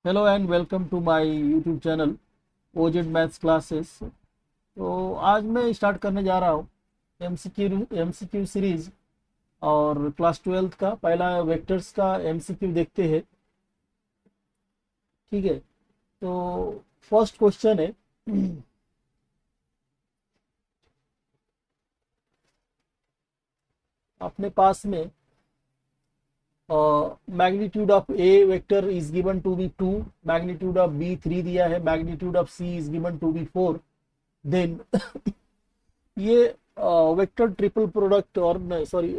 Hello and welcome to my YouTube channel OZ maths classes. तो आज मैं start करने जा रहा हूँ एमसीक्यू सीरीज। और क्लास 12th का पहला वेक्टर्स का एमसीक्यू देखते हैं। ठीक है, तो फर्स्ट क्वेश्चन है अपने पास में magnitude of A vector is given to be 2, magnitude of B 3 दिया है, magnitude of C is given to be 4। Then ये वेक्टर ट्रिपल प्रोडक्ट और sorry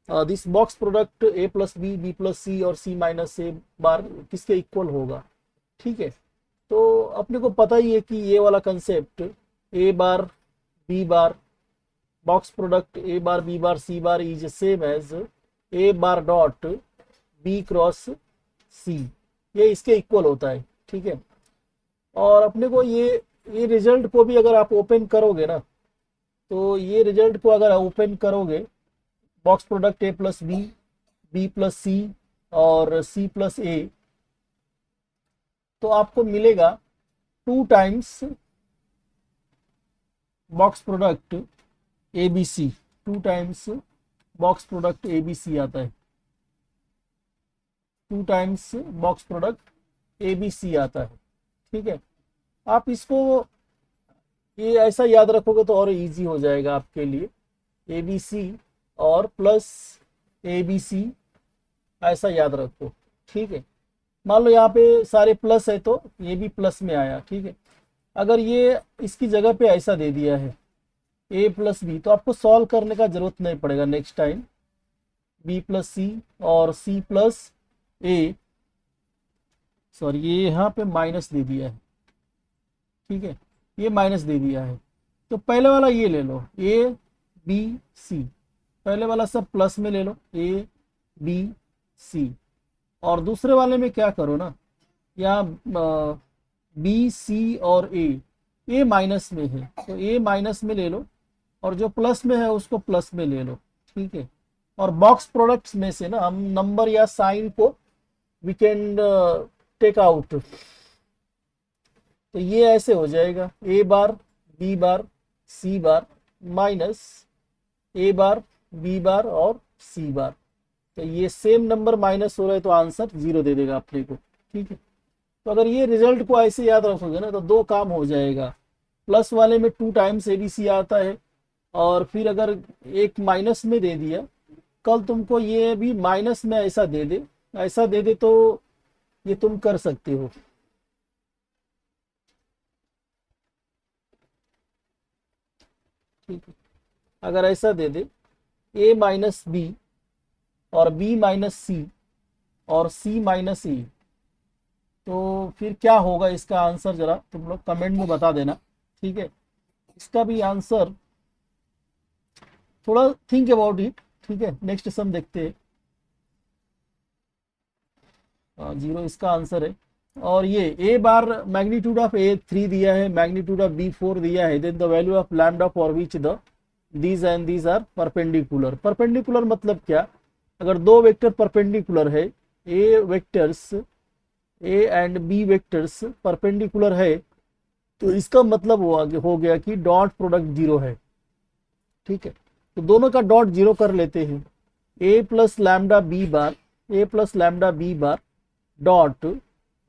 this box product A plus B, B plus C और C minus A बार किसके equal होगा। ठीक है, तो अपने को पता ही है कि ये वाला concept A bar B bar box product A bar B bar C bar is same as A bar dot B cross C, ये इसके इक्वल होता है। ठीक है, और अपने को ये रिजल्ट को भी अगर आप ओपन करोगे ना, तो ये रिजल्ट को अगर ओपन करोगे box product A plus B, B plus C और सी प्लस ए, तो आपको मिलेगा 2 times box product A B C, 2 times box product A B C आता है, 2 times box product A B C आता है। ठीक है, आप इसको ये ऐसा याद रखोगे तो और इजी हो जाएगा आपके लिए। ए बी सी और प्लस ए बी सी ऐसा याद रखो। ठीक है, मान लो यहाँ पे सारे प्लस है तो ये भी प्लस में आया। ठीक है, अगर ये इसकी जगह पे ऐसा दे दिया है ए प्लस बी, तो आपको सॉल्व करने का जरूरत नहीं पड़ेगा next time. B plus C और सी प्लस ए, सॉरी ये यहाँ पे माइनस दे दिया है। ठीक है, ये माइनस दे दिया है, तो पहले वाला ये ले लो ए बी सी, पहले वाला सब प्लस में ले लो ए बी सी, और दूसरे वाले में क्या करो ना, यहाँ बी सी और ए माइनस में है तो ए माइनस में ले लो, और जो प्लस में है उसको प्लस में ले लो। ठीक है, और बॉक्स प्रोडक्ट्स में से ना हम नंबर या साइन को वी कैन टेक आउट, तो ये ऐसे हो जाएगा ए bar B bar C bar minus A bar B बार और सी बार, तो ये सेम नंबर माइनस हो रहा है तो आंसर 0 दे देगा अपने को। ठीक है, तो अगर ये रिजल्ट को ऐसे याद रखोगे ना तो 2 काम हो जाएगा। प्लस वाले में 2 टाइम्स एबीसी आता है, और फिर अगर एक माइनस में दे दिया, कल तुमको ये भी माइनस में ऐसा दे दे तो ये तुम कर सकते हो। ठीक है, अगर ऐसा दे दे ए माइनस बी और बी माइनस सी और सी माइनस ई, तो फिर क्या होगा इसका आंसर जरा तुम लोग कमेंट में बता देना। ठीक है, इसका भी आंसर थोड़ा थिंक अबाउट इट। ठीक है, नेक्स्ट सम देखते हैं। 0 इसका आंसर है, और ये ए बार मैग्नीट्यूड ऑफ ए 3 दिया है, मैग्नीट्यूड ऑफ बी 4 दिया है, then the value of lambda for which the these and these are perpendicular. Perpendicular मतलब क्या, अगर 2 वेक्टर परपेंडिकुलर है, A vectors A and B vectors perpendicular है, तो इसका मतलब हो गया कि डॉट प्रोडक्ट 0 है। ठीक है, तो दोनों का डॉट 0 कर लेते हैं। A plus lambda B bar, A plus lambda B bar dot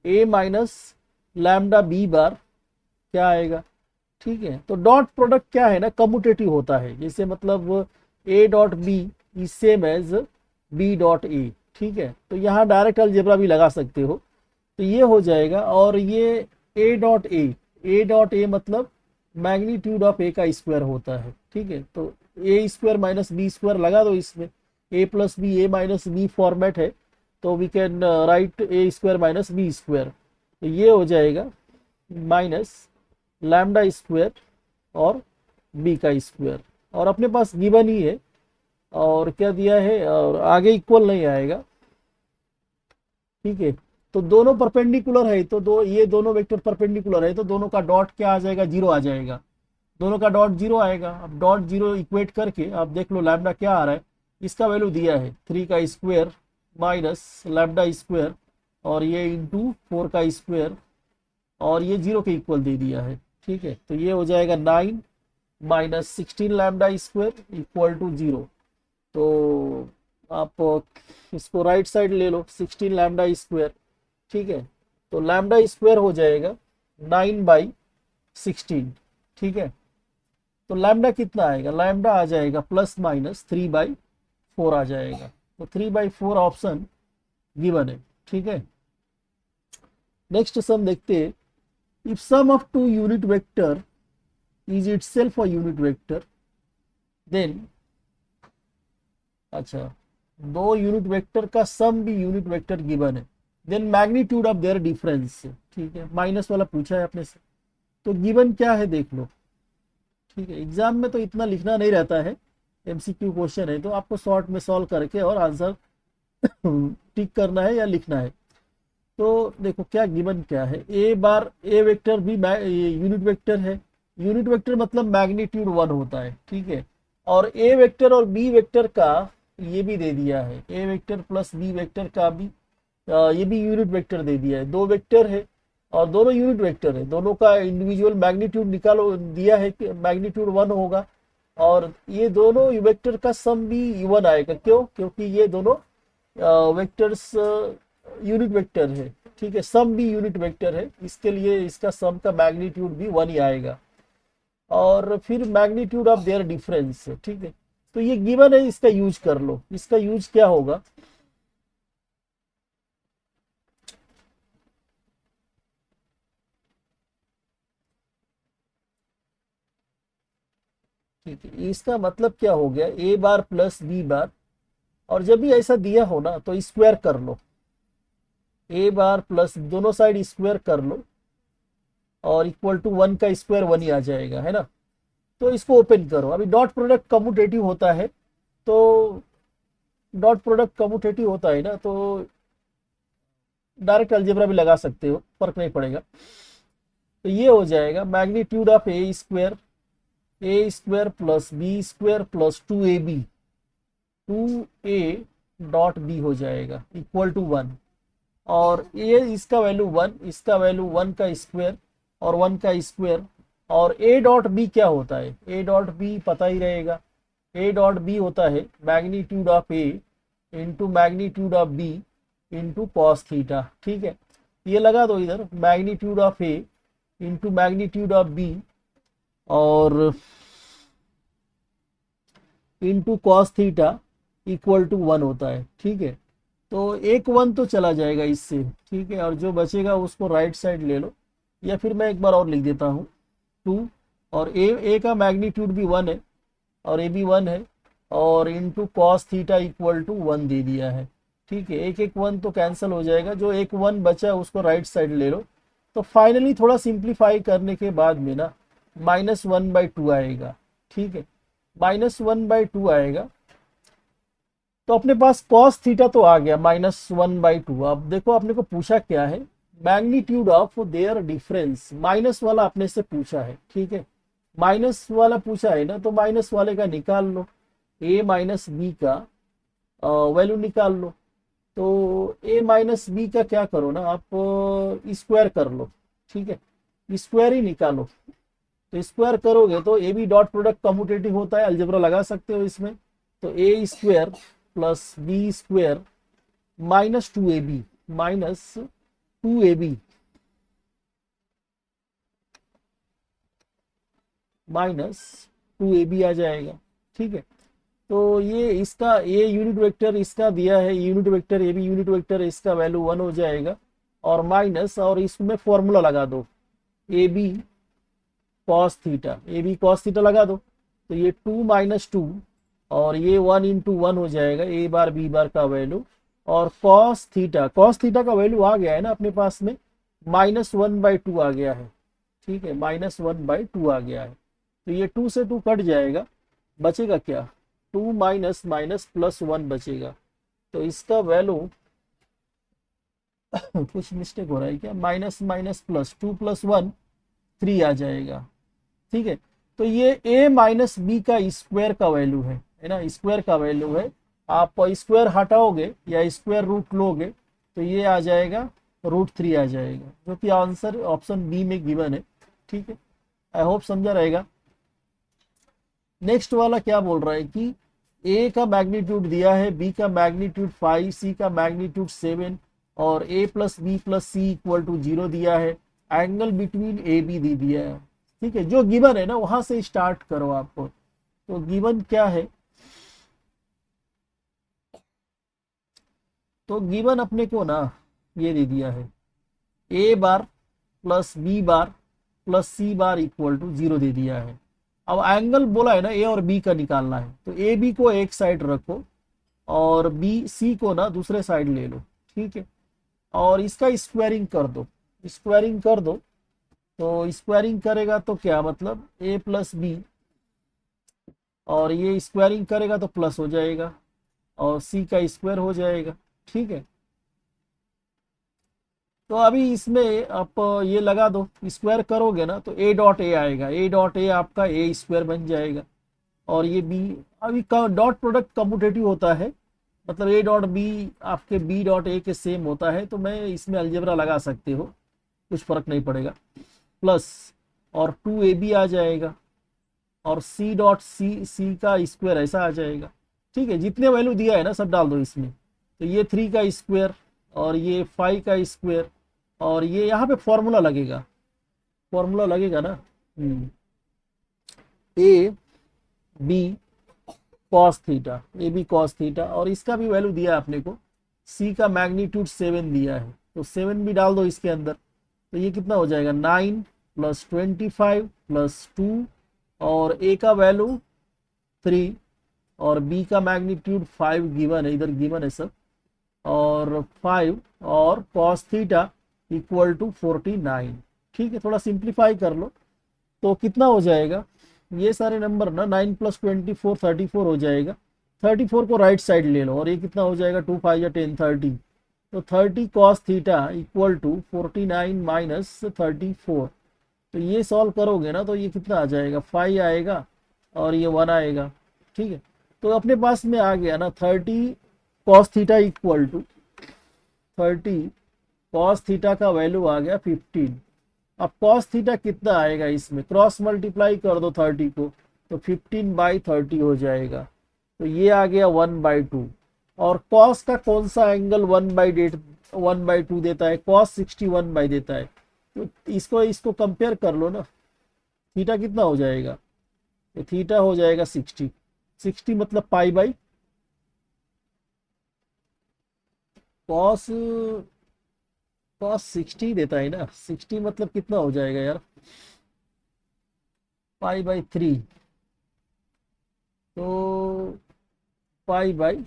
A minus lambda B bar क्या आएगा। ठीक है, तो डॉट प्रोडक्ट क्या है ना, कम्यूटेटिव होता है, जैसे मतलब A dot B is same as B dot A. ठीक है, तो यहाँ डायरेक्ट अलजेब्रा भी लगा सकते हो, तो ये हो जाएगा। और ये ए डॉट ए मतलब मैग्नीट्यूड ऑफ ए का स्क्वायर होता है। ठीक है, तो A square minus B square लगा दो इसमें, A plus B A minus B format है, तो we can write A square minus B square, तो ये हो जाएगा माइनस लैम्डा स्क्वायर और बी का स्क्वायर, और अपने पास गिवन ही है और क्या दिया है, और आगे इक्वल नहीं आएगा। ठीक है, तो दोनों परपेंडिकुलर है, तो ये दोनों वेक्टर परपेंडिकुलर है, तो दोनों का डॉट क्या आ जाएगा, 0 आ जाएगा, दोनों का डॉट 0 आएगा। अब डॉट 0 इक्वेट करके आप देख लो लैम्डा क्या आ रहा है, इसका वैल्यू दिया है 3 का स्क्वायर माइनस लैम्डा स्क्वायर और ये इंटू 4 का स्क्वायर, और ये 0 के इक्वल दे दिया है। ठीक है, तो ये हो जाएगा 9 minus 16 lambda square equal to 0। तो आप इसको राइट साइड ले लो, 16 लैम्डा स्क्वायर। ठीक है, तो लैम्डा स्क्वायर हो जाएगा 9/16। ठीक है, तो लैम्डा कितना आएगा, लैम्डा आ जाएगा प्लस माइनस 3/4 आ जाएगा। तो 3/4 ऑप्शन गिवन है। ठीक है, नेक्स्ट सम देखते हैं। If sum of two unit vector is itself a unit vector, then, अच्छा, दो यूनिट वेक्टर का सम भी यूनिट वेक्टर गिवन है, then magnitude of their difference. ठीक है, माइनस वाला पूछा है अपने से, तो गिवन क्या है देख लो। ठीक है, एग्जाम में तो इतना लिखना नहीं रहता है, एमसीक्यू क्वेश्चन है तो आपको शॉर्ट में सॉल्व करके और आंसर टिक करना है या लिखना है। तो देखो क्या गिवन क्या है, ए बार ए वेक्टर भी यूनिट वेक्टर है। यूनिट वेक्टर मतलब मैग्नीट्यूड 1 होता है। ठीक है, और ए वेक्टर और बी वेक्टर का ये भी दे दिया है, ए वेक्टर प्लस बी वेक्टर का भी ये भी यूनिट वेक्टर दे दिया है। दो वेक्टर है और दोनों यूनिट वेक्टर है, दोनों का इंडिविजुअल मैग्नीट्यूड निकालो, दिया है कि मैग्नीट्यूड 1 होगा, और ये दोनों वेक्टर का सम भी 1 आएगा। क्यों, क्योंकि ये दोनों वेक्टर्स यूनिट वेक्टर है। ठीक है, सम भी यूनिट वेक्टर है, इसके लिए इसका सम का मैग्नीट्यूड भी 1 ही आएगा। और फिर मैग्नीट्यूड ऑफ देयर डिफरेंस। ठीक है, तो ये गिवन है, इसका यूज कर लो। इसका यूज क्या होगा, ठीक है, इसका मतलब क्या हो गया, ए बार प्लस बी बार, और जब भी ऐसा दिया हो ना तो स्क्वायर कर लो, ए बार प्लस दोनों साइड स्क्वायर कर लो, और इक्वल टू 1 का स्क्वायर 1 ही आ जाएगा, है ना। तो इसको ओपन करो, अभी डॉट प्रोडक्ट कम्यूटेटिव होता है, तो डॉट प्रोडक्ट कम्यूटेटिव होता है ना, तो डायरेक्ट अलजेब्रा भी लगा सकते हो, फर्क नहीं पड़ेगा। तो ये हो जाएगा magnitude of A square plus B square plus 2ab, 2a dot B हो जाएगा इक्वल टू 1, और ये इसका वैल्यू 1, इसका वैल्यू 1 का स्क्वायर और 1 का स्क्वायर, और ए डॉट बी क्या होता है, ए डॉट बी पता ही रहेगा। ए डॉट बी होता है magnitude of A into magnitude of B into cos theta. ठीक है, ये लगा दो इधर, magnitude of A into magnitude of B और into cos theta equal to 1 होता है। ठीक है, तो एक 1 तो चला जाएगा इससे। ठीक है, और जो बचेगा उसको राइट साइड ले लो, या फिर मैं एक बार और लिख देता हूँ 2, और ए का मैग्नीट्यूड भी 1 है और ए भी 1 है, और into cos theta equal to 1 दे दिया है। ठीक है, एक एक 1 तो कैंसिल हो जाएगा, जो एक 1 बचा उसको राइट साइड ले लो। तो फाइनली थोड़ा सिंप्लीफाई करने के बाद में ना -1/2 आएगा। ठीक है, -1/2 आएगा, तो अपने पास कॉस थीटा तो आ गया -1/2। अब देखो अपने को पूछा क्या है, magnitude of their difference, minus वाला अपने से पूछा है। ठीक है, माइनस वाला पूछा है ना, तो माइनस वाले का निकाल लो, a माइनस बी का वैल्यू निकाल लो। तो a माइनस बी का क्या करो ना आप, स्क्वायर कर लो। ठीक है, स्क्वायर ही निकालो, तो स्क्वायर करोगे तो A B dot product commutative होता है, अलजेब्रा लगा सकते हो इसमें। तो A square plus B square -2ab -2ab -2ab आ जाएगा। ठीक है, तो ये इसका ए यूनिट वेक्टर इसका दिया है, यूनिट वेक्टर ए भी यूनिट वेक्टर, इसका वैल्यू 1 हो जाएगा, और माइनस, और इसमें फॉर्मूला लगा दो A B cos theta, A B cos theta लगा दो, तो ये 2 - 2 और ये 1 × 1 हो जाएगा, ए बार बी बार का वैल्यू, और कॉस थीटा का वैल्यू आ गया है ना अपने पास में, -1/2 आ गया है। ठीक है, -1/2 आ गया है, तो ये 2 से 2 कट जाएगा, बचेगा क्या, 2 माइनस माइनस प्लस 1 बचेगा। तो इसका वैल्यू कुछ मिस्टेक हो रहा है क्या, माइनस माइनस प्लस 2 + 1 3 आ जाएगा। ठीक है, तो ये a माइनस बी का स्क्वायर का वैल्यू है ना, स्क्वायर का वैल्यू है। आप स्क्वायर हटाओगे या स्क्वायर रूट लोगे तो ये आ जाएगा √3 आ जाएगा, जो कि आंसर ऑप्शन बी में गिवन है। ठीक है, आई होप समझा रहेगा। नेक्स्ट वाला क्या बोल रहा है कि ए का मैग्नीट्यूड दिया है, बी का मैग्नीट्यूड 5, सी का मैग्नीट्यूड 7 और a plus B plus C equal to 0 दिया है। एंगल बिटवीन ए बी दी दिया है। ठीक है, जो गिवन है ना वहां से स्टार्ट करो आपको। तो गिवन क्या है, तो गिवन अपने को ना ये दे दिया है, A bar plus B bar plus C bar equal to 0 दे दिया है। अब एंगल बोला है ना ए और बी का निकालना है, तो ए बी को एक साइड रखो और बी सी को ना दूसरे साइड ले लो। ठीक है, और इसका स्क्वायरिंग कर दो। स्क्वायरिंग कर दो तो स्क्वायरिंग करेगा तो क्या मतलब ए प्लस बी, और ये स्क्वायरिंग करेगा तो प्लस हो जाएगा और सी का स्क्वायर हो जाएगा। ठीक है, तो अभी इसमें आप ये लगा दो, स्क्वायर करोगे ना तो ए डॉट ए आएगा, ए डॉट ए आपका ए स्क्वायर बन जाएगा। और ये बी, अभी डॉट प्रोडक्ट कम्यूटेटिव होता है, मतलब ए डॉट बी आपके बी डॉट ए के सेम होता है, तो मैं इसमें अलजेब्रा लगा सकते हो, कुछ फर्क नहीं पड़ेगा। प्लस और 2ab आ जाएगा और सी डॉट सी, सी का स्क्वायर ऐसा आ जाएगा। ठीक है, जितने वैल्यू दिया है ना सब डाल दो इसमें। तो ये 3 का स्क्वायर और ये 5 का स्क्वायर, और ये यहाँ पे फॉर्मूला लगेगा, फॉर्मूला लगेगा ना, A B cos theta, A B cos theta, और इसका भी वैल्यू दिया है अपने को, सी का मैग्नीट्यूड 7 दिया है, तो 7 भी डाल दो इसके अंदर। तो ये कितना हो जाएगा 9 प्लस 25 प्लस 2, और ए का वैल्यू 3 और बी का मैग्नीट्यूड 5 गिवन है, इधर गिवन है सब, और 5 और कॉस थीटा इक्वल टू 49। ठीक है, थोड़ा सिंप्लीफाई कर लो तो कितना हो जाएगा, ये सारे नंबर ना 9 प्लस 24 34 हो जाएगा। 34 को राइट साइड ले लो और ये कितना हो जाएगा 2 5 या 10 30, तो 30 cos theta equal to 49 minus 34। तो ये सॉल्व करोगे ना तो ये कितना आ जाएगा 5 आएगा और ये 1 आएगा। ठीक है, तो अपने पास में आ गया ना 30 cos theta equal to 30 cos theta का वैल्यू आ गया 15। अब कॉस थीटा कितना आएगा, इसमें क्रॉस मल्टीप्लाई कर दो 30 को, तो 15/30 हो जाएगा। तो ये आ गया 1/2। और कॉस का कौन सा एंगल 1/2 देता है, कॉस 61 देता है। तो इसको कंपेयर कर लो ना, थीटा कितना हो जाएगा, तो थीटा हो जाएगा 60 मतलब पाई बाई कॉस, कॉस 60 देता है ना, 60 मतलब कितना हो जाएगा यार π/3, तो π/,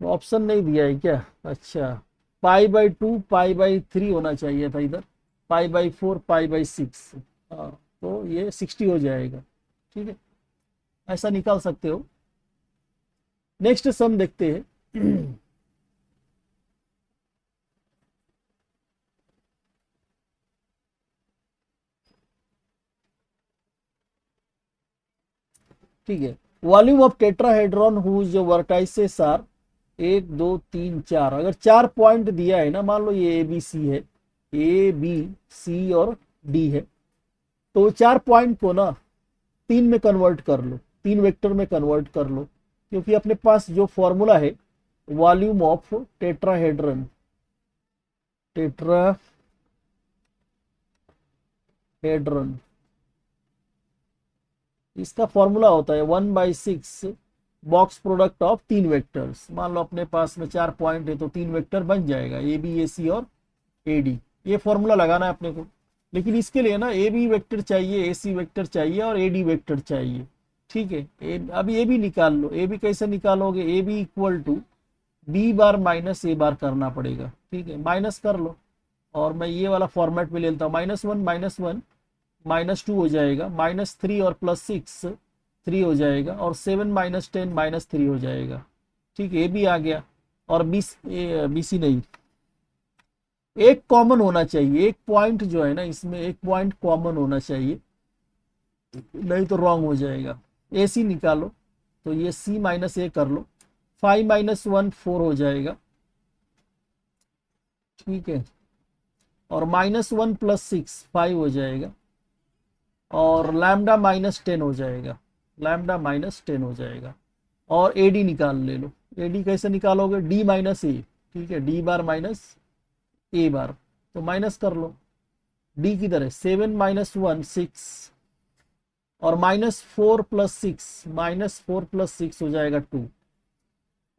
ऑप्शन नहीं दिया है क्या, अच्छा π/2 π/3 होना चाहिए था इधर, π/4 π/6, हाँ तो ये 60 हो जाएगा। ठीक है, ऐसा निकाल सकते हो। नेक्स्ट सम देखते हैं। ठीक है, volume of tetrahedron whose vertices are 1 2 3 4, अगर 4 पॉइंट दिया है ना, मान लो ये ए बी सी है, ए बी सी और डी है, तो 4 पॉइंट को ना 3 में कन्वर्ट कर लो, 3 वेक्टर में कन्वर्ट कर लो, क्योंकि अपने पास जो फॉर्मूला है वॉल्यूम ऑफ टेट्राहेड्रन, टेट्राहेड्रन इसका फॉर्मूला होता है 1/6 बॉक्स प्रोडक्ट ऑफ 3 वेक्टर्स। मान लो अपने पास में 4 पॉइंट है तो 3 वेक्टर बन जाएगा, ए बी ए सी और ए डी। ये फॉर्मूला लगाना है अपने को, लेकिन इसके लिए ना ए बी वेक्टर चाहिए, ए सी वेक्टर चाहिए और ए डी वेक्टर चाहिए। ठीक है, अभी ए बी निकाल लो। ए बी कैसे निकालोगे, A B equal to B bar minus A bar करना पड़ेगा। ठीक है, माइनस कर लो, और मैं ये वाला फॉर्मेट में ले लेता हूँ, -1 -2 हो जाएगा, -3 और +6 3 हो जाएगा, और 7 - 10 -3 हो जाएगा। ठीक है, ए बी आ गया, और बी सी नहीं, एक कॉमन होना चाहिए, एक पॉइंट जो है ना इसमें एक पॉइंट कॉमन होना चाहिए, नहीं तो रॉन्ग हो जाएगा। ए सी निकालो, तो ये सी -a कर लो, 5 माइनस 1 4 हो जाएगा, ठीक है। और -1 + 6 5 हो जाएगा, और लैम्डा -10 हो जाएगा, लैम्डा -10 हो जाएगा। और एडी निकाल ले लो। एडी कैसे निकालोगे, डी माइनस ए, ठीक है, डी बार माइनस ए बार, तो माइनस कर लो। डी किधर है, 7 माइनस 1 6, और -4 + 6, -4 + 6 हो जाएगा 2,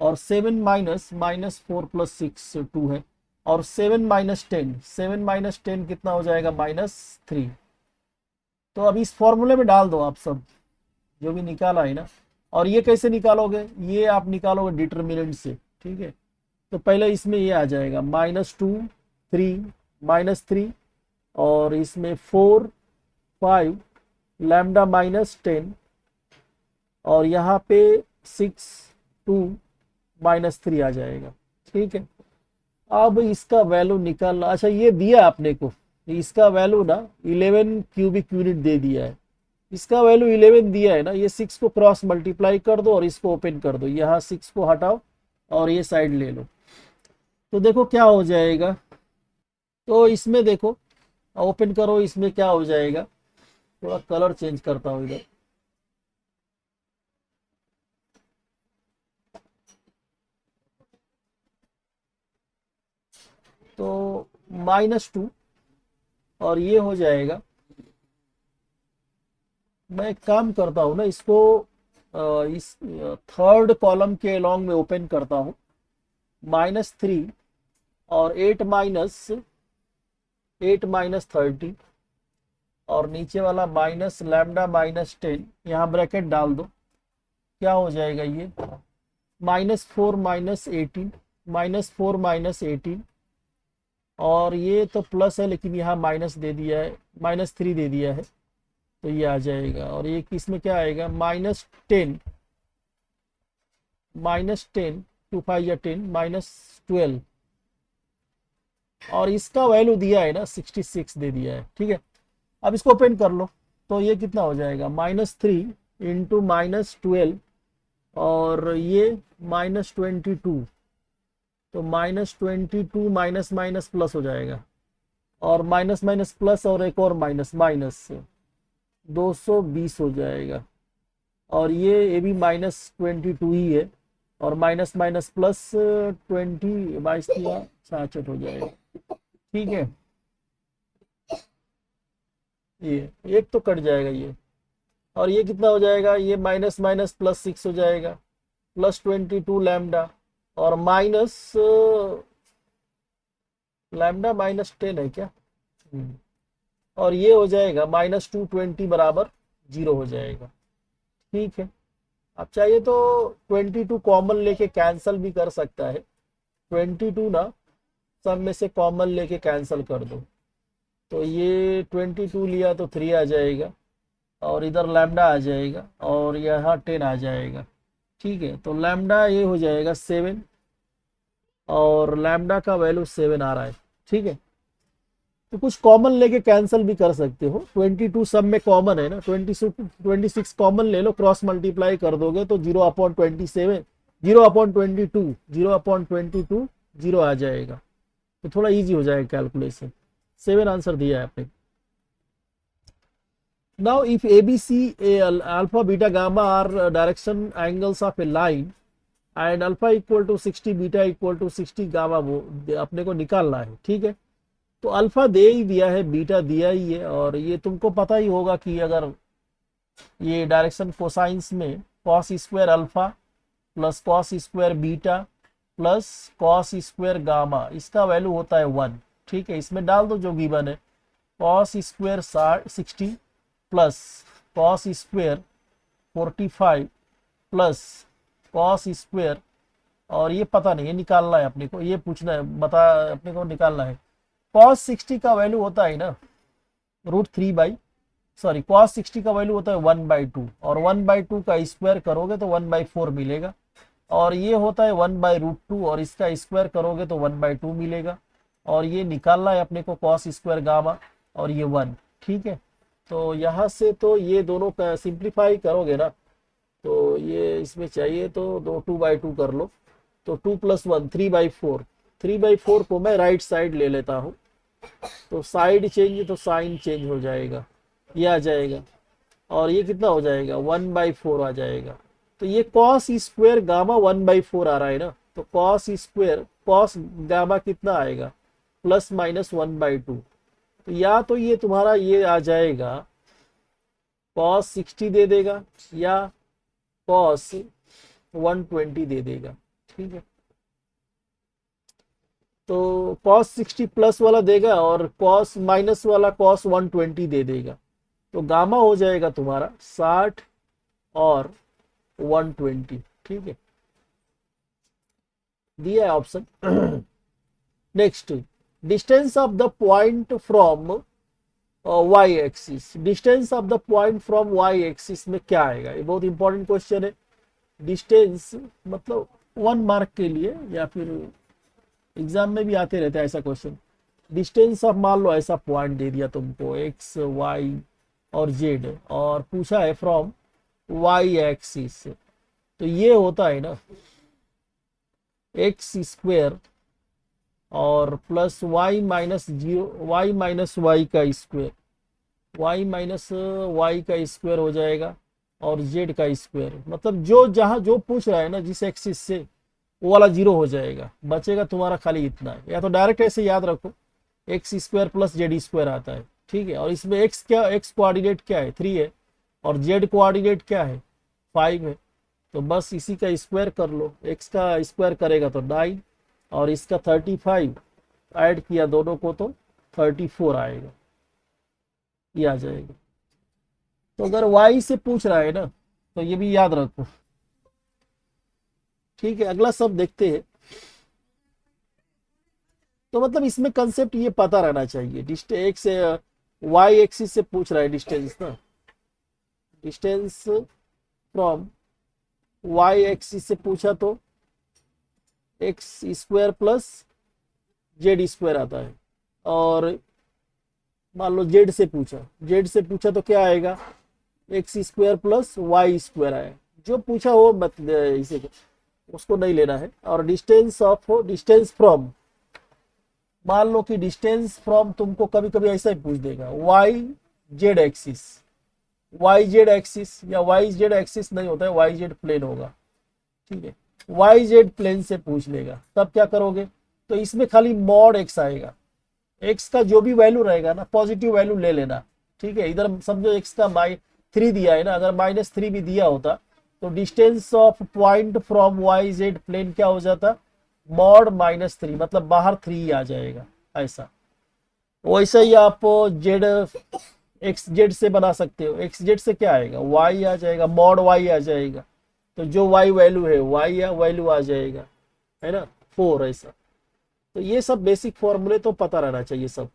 और 7 -4 + 6 2 है, और 7 -10, 7 -10 कितना हो जाएगा, -3। तो अब इस फॉर्मूले में डाल दो आप सब जो भी निकाला है ना। और ये कैसे निकालोगे, ये आप निकालोगे डिटर्मिनेंट से, ठीक है। तो पहले इसमें ये आ जाएगा -2 3 -3, और इसमें 4 5 लैम्डा -10, और यहाँ पे 6 2 -3 आ जाएगा, ठीक है। अब इसका वैल्यू निकालना, अच्छा ये दिया आपने को, इसका वैल्यू ना 11 क्यूबिक यूनिट दे दिया है, इसका वैल्यू 11 दिया है ना। ये 6 को क्रॉस मल्टीप्लाई कर दो और इसको ओपन कर दो, यहाँ 6 को हटाओ और ये साइड ले लो, तो देखो क्या हो जाएगा। तो इसमें देखो, ओपन करो, इसमें क्या हो जाएगा, थोड़ा कलर चेंज करता हूँ इधर। तो -2, और ये हो जाएगा, मैं एक काम करता हूँ ना, इसको इस थर्ड कॉलम के अलोंग में ओपन करता हूँ, -3 और 8 -30, और नीचे वाला माइनस लैम्डा -10, यहाँ ब्रैकेट डाल दो, क्या हो जाएगा ये, -4 -18, -4 -18, और ये तो प्लस है लेकिन यहाँ माइनस दे दिया है, -3 दे दिया है, तो ये आ जाएगा। और ये किस में क्या आएगा, -10, -10 2 5 या 10 -12, और इसका वैल्यू दिया है ना 66 दे दिया है, ठीक है। अब इसको ओपन कर लो, तो ये कितना हो जाएगा, -3 इंटू -12, और ये -22, तो -22 माइनस माइनस प्लस हो जाएगा, और माइनस माइनस प्लस, और एक और माइनस माइनस 220 हो जाएगा, और ये भी -22 ही है, और माइनस माइनस प्लस 20 22 66 हो जाएगा, ठीक है। ये एक तो कट जाएगा ये, और ये कितना हो जाएगा, ये माइनस माइनस +6 हो जाएगा, +22 लैम्डा, और माइनस लैम्डा -10 है क्या, और ये हो जाएगा -220 बराबर 0 हो जाएगा, ठीक है। आप चाहिए तो 22 कॉमन लेके कैंसल भी कर सकता है, 22 ना सब में से कॉमन लेके कैंसल कर दो, तो ये 22 लिया तो 3 आ जाएगा, और इधर लैम्डा आ जाएगा, और यहाँ 10 आ जाएगा, ठीक है। तो लैम्डा ये हो जाएगा 7, और लैम्डा का वैल्यू 7 आ रहा है, ठीक है। तो कुछ कॉमन लेके कैंसिल भी कर सकते हो, 22 सब में कॉमन है ना, 26 कॉमन ले लो, क्रॉस मल्टीप्लाई कर दोगे तो 0/27, 0/22, 0/22 0 आ जाएगा, तो थोड़ा इजी हो जाएगा कैलकुलेशन। 7 आंसर दिया है आपने। Now if ABC, alpha, beta, gamma are direction angles of a line and alpha equal to 60, beta equal to 60, gamma वो अपने को निकालना है, ठीक है। तो अल्फा दे ही दिया है, बीटा दिया ही है, और ये तुमको पता ही होगा कि अगर ये डायरेक्शन कोसाइंस में cos square alpha plus cos square beta plus cos square gamma, इसका वैल्यू होता है 1, ठीक है। इसमें डाल दो जो गिवन है, cos square 60 plus cos square 45 plus cos square, और ये पता नहीं है, निकालना है अपने को, ये पूछना है, बता अपने को निकालना है। कॉस 60 का वैल्यू होता है ना कॉस 60 का वैल्यू होता है 1/2, और 1/2 का स्क्वायर करोगे तो 1/4 मिलेगा, और ये होता है 1/√2, और इसका स्क्वायर करोगे तो 1/2 मिलेगा, और ये निकालना है अपने को कॉस स्क्वायर गामा, और ये 1, ठीक है। तो यहाँ से तो ये दोनों का सिंप्लीफाई करोगे ना, तो ये इसमें चाहिए तो 2/2 कर लो, तो 2+1 3/4, 3/4 को मैं राइट साइड ले लेता हूँ, तो साइड चेंज तो साइन चेंज हो जाएगा, ये आ जाएगा, और ये कितना हो जाएगा 1/4 आ जाएगा। तो ये कॉस स्क्वायर गामा 1/4 आ रहा है ना, तो कॉस स्क्वायर कॉस गामा कितना आएगा ±1/2। तो या तो ये तुम्हारा ये आ जाएगा कॉस 60 दे देगा या कॉस 120 दे देगा, ठीक है। तो कॉस 60 प्लस वाला देगा और कॉस माइनस वाला कॉस 120 दे देगा, तो गामा हो जाएगा तुम्हारा 60 और 120, ठीक है, दिया है option. Next, distance of the point from Y axis, distance of the point from Y axis में क्या आएगा, ये बहुत इंपॉर्टेंट क्वेश्चन है। डिस्टेंस मतलब 1 मार्क के लिए या फिर एग्जाम में भी आते रहता है ऐसा क्वेश्चन। डिस्टेंस ऑफ मान लो ऐसा पॉइंट दे दिया तुमको एक्स वाई और जेड, और पूछा है फ्रॉम वाई एक्सिस, तो ये होता है ना एक्स स्क्वायर और प्लस वाई माइनस वाई का स्क्वायर, वाई माइनस वाई का स्क्वायर हो जाएगा और जेड का स्क्वायर, मतलब जो जहां जो पूछ रहा है ना जिस एक्सिस से, वो वाला 0 हो जाएगा, बचेगा तुम्हारा खाली इतना है। या तो डायरेक्ट ऐसे याद रखो x square plus Z square आता है, ठीक है, और इसमें एक्स क्या, एक्स कोऑर्डिनेट क्या है 3 है और जेड कोऑर्डिनेट क्या है 5 है, तो बस इसी का स्क्वायर कर लो, एक्स का स्क्वायर करेगा तो 9 और इसका 35 ऐड किया दोनों को तो 34 आएगा, ये आ जाएगा। तो अगर y से पूछ रहा है ना तो ये भी याद रखो, ठीक है। अगला सब देखते हैं, तो मतलब इसमें कंसेप्ट ये पता रहना चाहिए, डिस्टेंस वाई एक्सिस से पूछ रहा है डिस्टेंस ना, डिस्टेंस फ्रॉम वाई एक्सिस से पूछा तो x square plus Z square आता है, और मान लो जेड से पूछा तो क्या आएगा X square plus Y square आएगा, जो पूछा वो मत इसे उसको नहीं लेना है। और डिस्टेंस फ्रॉम, मान लो कि डिस्टेंस फ्रॉम तुमको कभी कभी ऐसा ही पूछ देगा वाई जेड एक्सिस या वाई जेड एक्सिस नहीं होता है, वाई जेड प्लेन होगा, ठीक है, वाई जेड प्लेन से पूछ लेगा, तब क्या करोगे, तो इसमें खाली मॉड एक्स आएगा, एक्स का जो भी वैल्यू रहेगा ना पॉजिटिव वैल्यू ले लेना, ठीक है। इधर समझो एक्स का -3 दिया है ना, अगर -3 भी दिया होता तो distance of point from Y Z plane क्या हो जाता मॉड -3, मतलब बाहर 3 आ जाएगा ऐसा। वैसा ही आप जेड एक्स जेड से बना सकते हो, एक्स जेड से क्या आएगा वाई आ जाएगा, मॉड वाई आ जाएगा, तो जो वाई वैल्यू है वाई या वैल्यू आ जाएगा, है ना 4 ऐसा। तो ये सब बेसिक फॉर्मूले तो पता रहना चाहिए सब।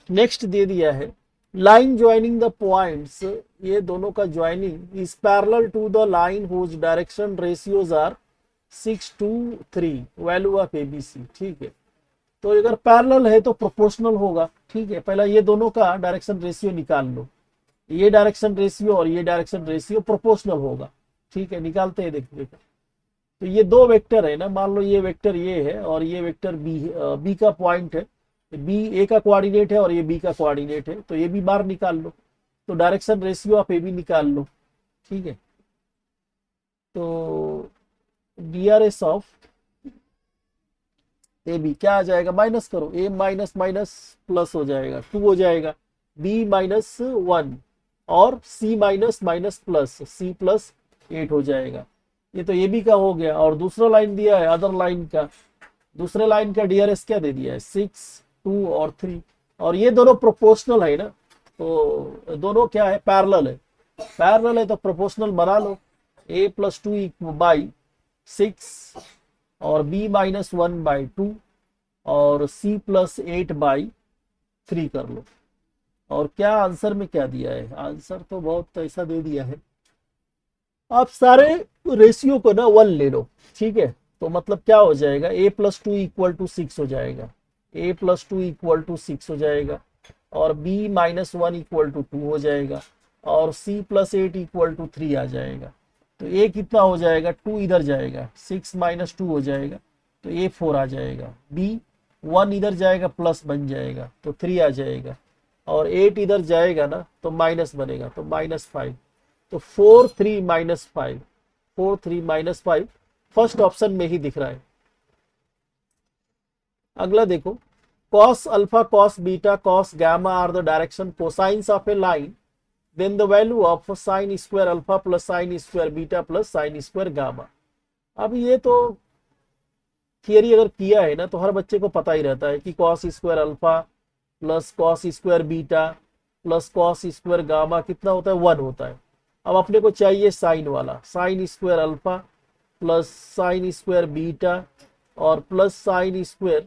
नेक्स्ट दे दिया है लाइन ज्वाइनिंग द पॉइंट्स, ये दोनों का joining is parallel to the line whose direction ratios are 6:3 value of ABC, ठीक है। तो अगर पैरेलल है तो प्रोपोर्शनल होगा, ठीक है। पहला ये दोनों का डायरेक्शन रेशियो निकाल लो, ये डायरेक्शन रेशियो और ये डायरेक्शन रेशियो प्रोपोर्शनल होगा, ठीक है, निकालते हैं देखिए। तो ये दो वेक्टर है ना, मान लो ये वेक्टर ये है और ये वेक्टर बी का पॉइंट है, बी ए का कोऑर्डिनेट है और ये बी का कोऑर्डिनेट है, तो ये भी बाहर निकाल लो, तो direction ratio of A B निकाल लो, ठीक है। तो डीआरएस ऑफ ए बी क्या आ जाएगा, माइनस करो, ए माइनस माइनस प्लस हो जाएगा 2 हो जाएगा, बी -1 और सी माइनस माइनस प्लस सी +8 हो जाएगा। ये तो ए बी का हो गया, और दूसरा लाइन दिया है अदर लाइन का, दूसरे लाइन का डीआरएस क्या दे दिया है 6, 2 और 3, और ये दोनों प्रोपोर्शनल है ना, तो दोनों क्या है पैरेलल है तो प्रोपोर्शनल बना लो, a + 2/6 और b -1/2 और c +8/3 कर लो। और क्या आंसर में क्या दिया है, आंसर तो बहुत ऐसा दे दिया है, आप सारे रेशियो को ना 1 ले लो, ठीक है। तो मतलब क्या हो जाएगा a + 2 = 6 हो जाएगा, a + 2 = 6 हो जाएगा, और b -1 = 2 हो जाएगा, और c +8 = 3 आ जाएगा। तो ए कितना हो जाएगा, 2 इधर जाएगा, 6 माइनस 2 हो जाएगा, तो ए 4 आ जाएगा। बी 1 इधर जाएगा, प्लस बन जाएगा, तो 3 आ जाएगा। और 8 इधर जाएगा ना, तो माइनस बनेगा, तो -5। तो 4 3 -5, 4 3 -5 फर्स्ट ऑप्शन में ही दिख रहा है। अगला देखो, cos alpha, cos beta, cos gamma are the direction cosines of a line, then the value of sine square alpha plus sine square beta plus sine square gamma. अब ये तो थियरी अगर किया है ना, तो हर बच्चे को पता ही रहता है कि cos square alpha plus cos square beta plus cos square gamma कितना होता है, 1 होता है। अब अपने को चाहिए साइन वाला, sign square alpha plus sine square beta और प्लस साइन स्क्वायर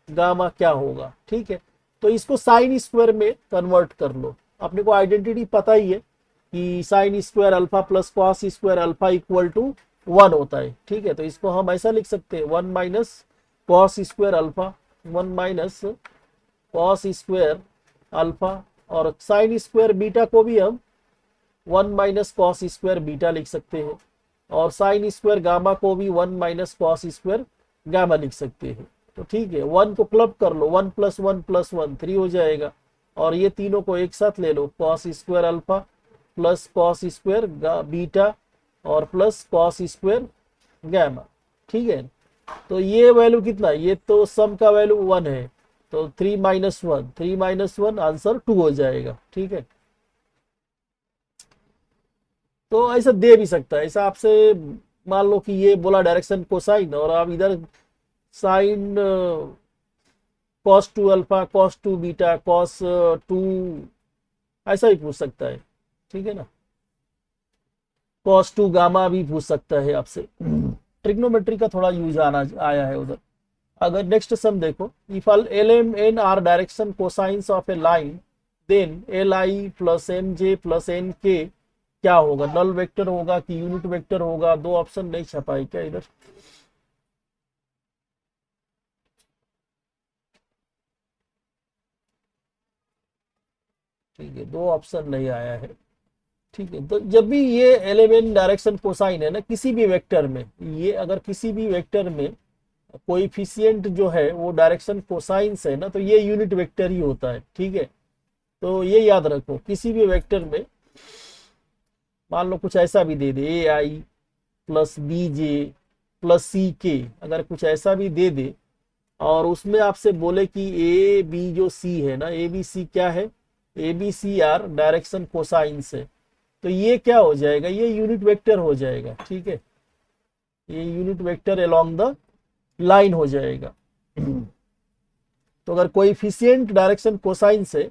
गामा क्या होगा, ठीक है। तो इसको साइन स्क्वायर में कन्वर्ट कर लो। अपने को आइडेंटिटी पता ही है कि sine square alpha plus cos square alpha equal to 1 होता है, ठीक है। तो इसको हम ऐसा लिख सकते हैं, 1 minus cos square alpha, 1 minus cos square alpha, और साइन स्क्वायर बीटा को भी हम 1 माइनस कॉस स्क्वायर बीटा लिख सकते हैं, और साइन स्क्वायर गामा को भी 1 माइनस कॉस स्क्वायर गामा लिख सकते हैं। तो ठीक है, 1 को क्लब कर लो, 1 प्लस 1 प्लस 1 3 हो जाएगा, और ये तीनों को एक साथ ले लो, cos square alpha plus cos square beta और प्लस कॉस स्क्वायर गामा, ठीक है। तो ये वैल्यू कितना, ये तो सम का वैल्यू 1 है, तो 3 माइनस 1, 3 माइनस 1 आंसर 2 हो जाएगा, ठीक है। तो ऐसा दे भी सकता है, ऐसा आपसे मान लो कि ये बोला डायरेक्शन कोसाइन, और आप इधर sine cos 2 alpha, cos 2 beta, cos 2, ऐसा भी पूछ सकता है, ठीक है ना। कॉस 2 गामा भी पूछ सकता है आपसे। ट्रिग्नोमेट्री का थोड़ा यूज आया है उधर। अगर नेक्स्ट सम देखो, if L M N are direction cosines of a line, then L I plus M J plus N K क्या होगा, नल वेक्टर होगा कि यूनिट वेक्टर होगा। 2 ऑप्शन नहीं छपा है क्या इधर, ठीक है, 2 ऑप्शन नहीं आया है, ठीक है। तो जब भी ये एलेमेंट डायरेक्शन कोसाइन है ना किसी भी वेक्टर में, ये अगर किसी भी वेक्टर में कोएफिशिएंट जो है वो डायरेक्शन कोसाइंस है ना, तो ये यूनिट वेक्टर ही होता है, ठीक है। तो ये याद रखो, किसी भी वेक्टर में मान लो कुछ ऐसा भी दे दे, ए आई प्लस बी जे प्लस सी के, अगर कुछ ऐसा भी दे दे और उसमें आपसे बोले कि ए बी जो सी है ना, ए बी सी क्या है, A B C are direction cosines है, तो ये क्या हो जाएगा, ये यूनिट वेक्टर हो जाएगा, ठीक है। ये unit vector along the line हो जाएगा। तो अगर कोएफिशिएंट डायरेक्शन कोसाइंस है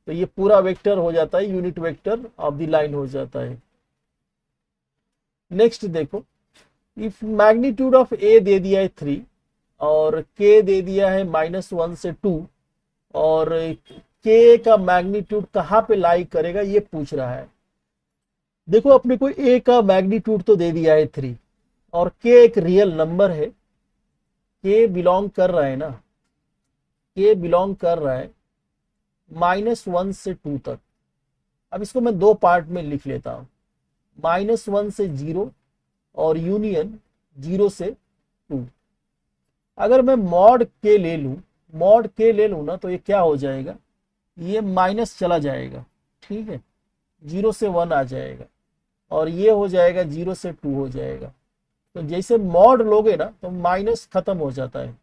तो ये पूरा वेक्टर हो जाता है, unit vector of the line हो जाता है। नेक्स्ट देखो, इफ मैग्नीट्यूड ऑफ ए दे दिया है 3 और के दे दिया है -1 से 2, और के का मैग्नीट्यूड कहाँ पे लाई करेगा ये पूछ रहा है। देखो अपने को ए का मैग्नीट्यूड तो दे दिया है 3, और के एक रियल नंबर है, के बिलोंग कर रहा है ना, के बिलोंग कर रहा है -1 से 2 तक। अब इसको मैं 2 पार्ट में लिख लेता हूं, -1 से 0 और यूनियन 0 से 2। अगर मैं मॉड के ले लूं, मॉड के ले लूं ना, तो ये क्या हो जाएगा, ये माइनस चला जाएगा, ठीक है, 0 से 1 आ जाएगा, और ये हो जाएगा 0 से 2 हो जाएगा। तो जैसे मॉड लोगे ना तो माइनस खत्म हो जाता है,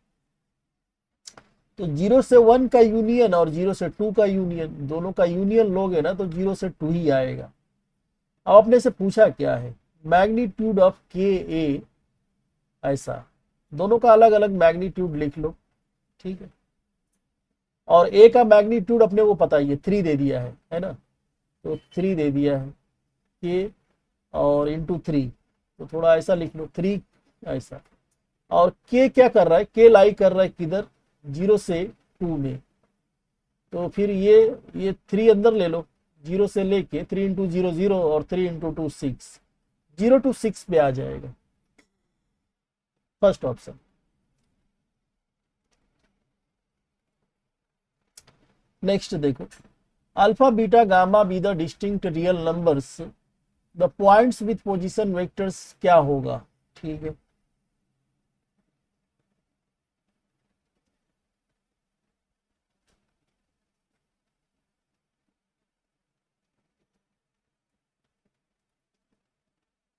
तो 0 से 1 का यूनियन और 0 से 2 का यूनियन, दोनों का यूनियन लोगे ना तो 0 से 2 ही आएगा। अब अपने से पूछा क्या है, मैग्नीट्यूड ऑफ के ए, ऐसा दोनों का अलग अलग मैग्नीट्यूड लिख लो, ठीक है। और ए का मैग्नीट्यूड अपने को पता ही है, 3 दे दिया है ना, तो 3 दे दिया है के और इंटू 3, तो थोड़ा ऐसा लिख लो 3 ऐसा। और के क्या कर रहा है, के लाई कर रहा है किधर, 0 से 2 में, तो फिर ये 3 अंदर ले लो, 0 से लेके 3 इंटू 0 0 और 3 इंटू 2 6, 0 to 6 पे आ जाएगा फर्स्ट ऑप्शन। नेक्स्ट देखो, alpha beta gamma be the distinct real numbers the points with position vectors क्या होगा, ठीक है।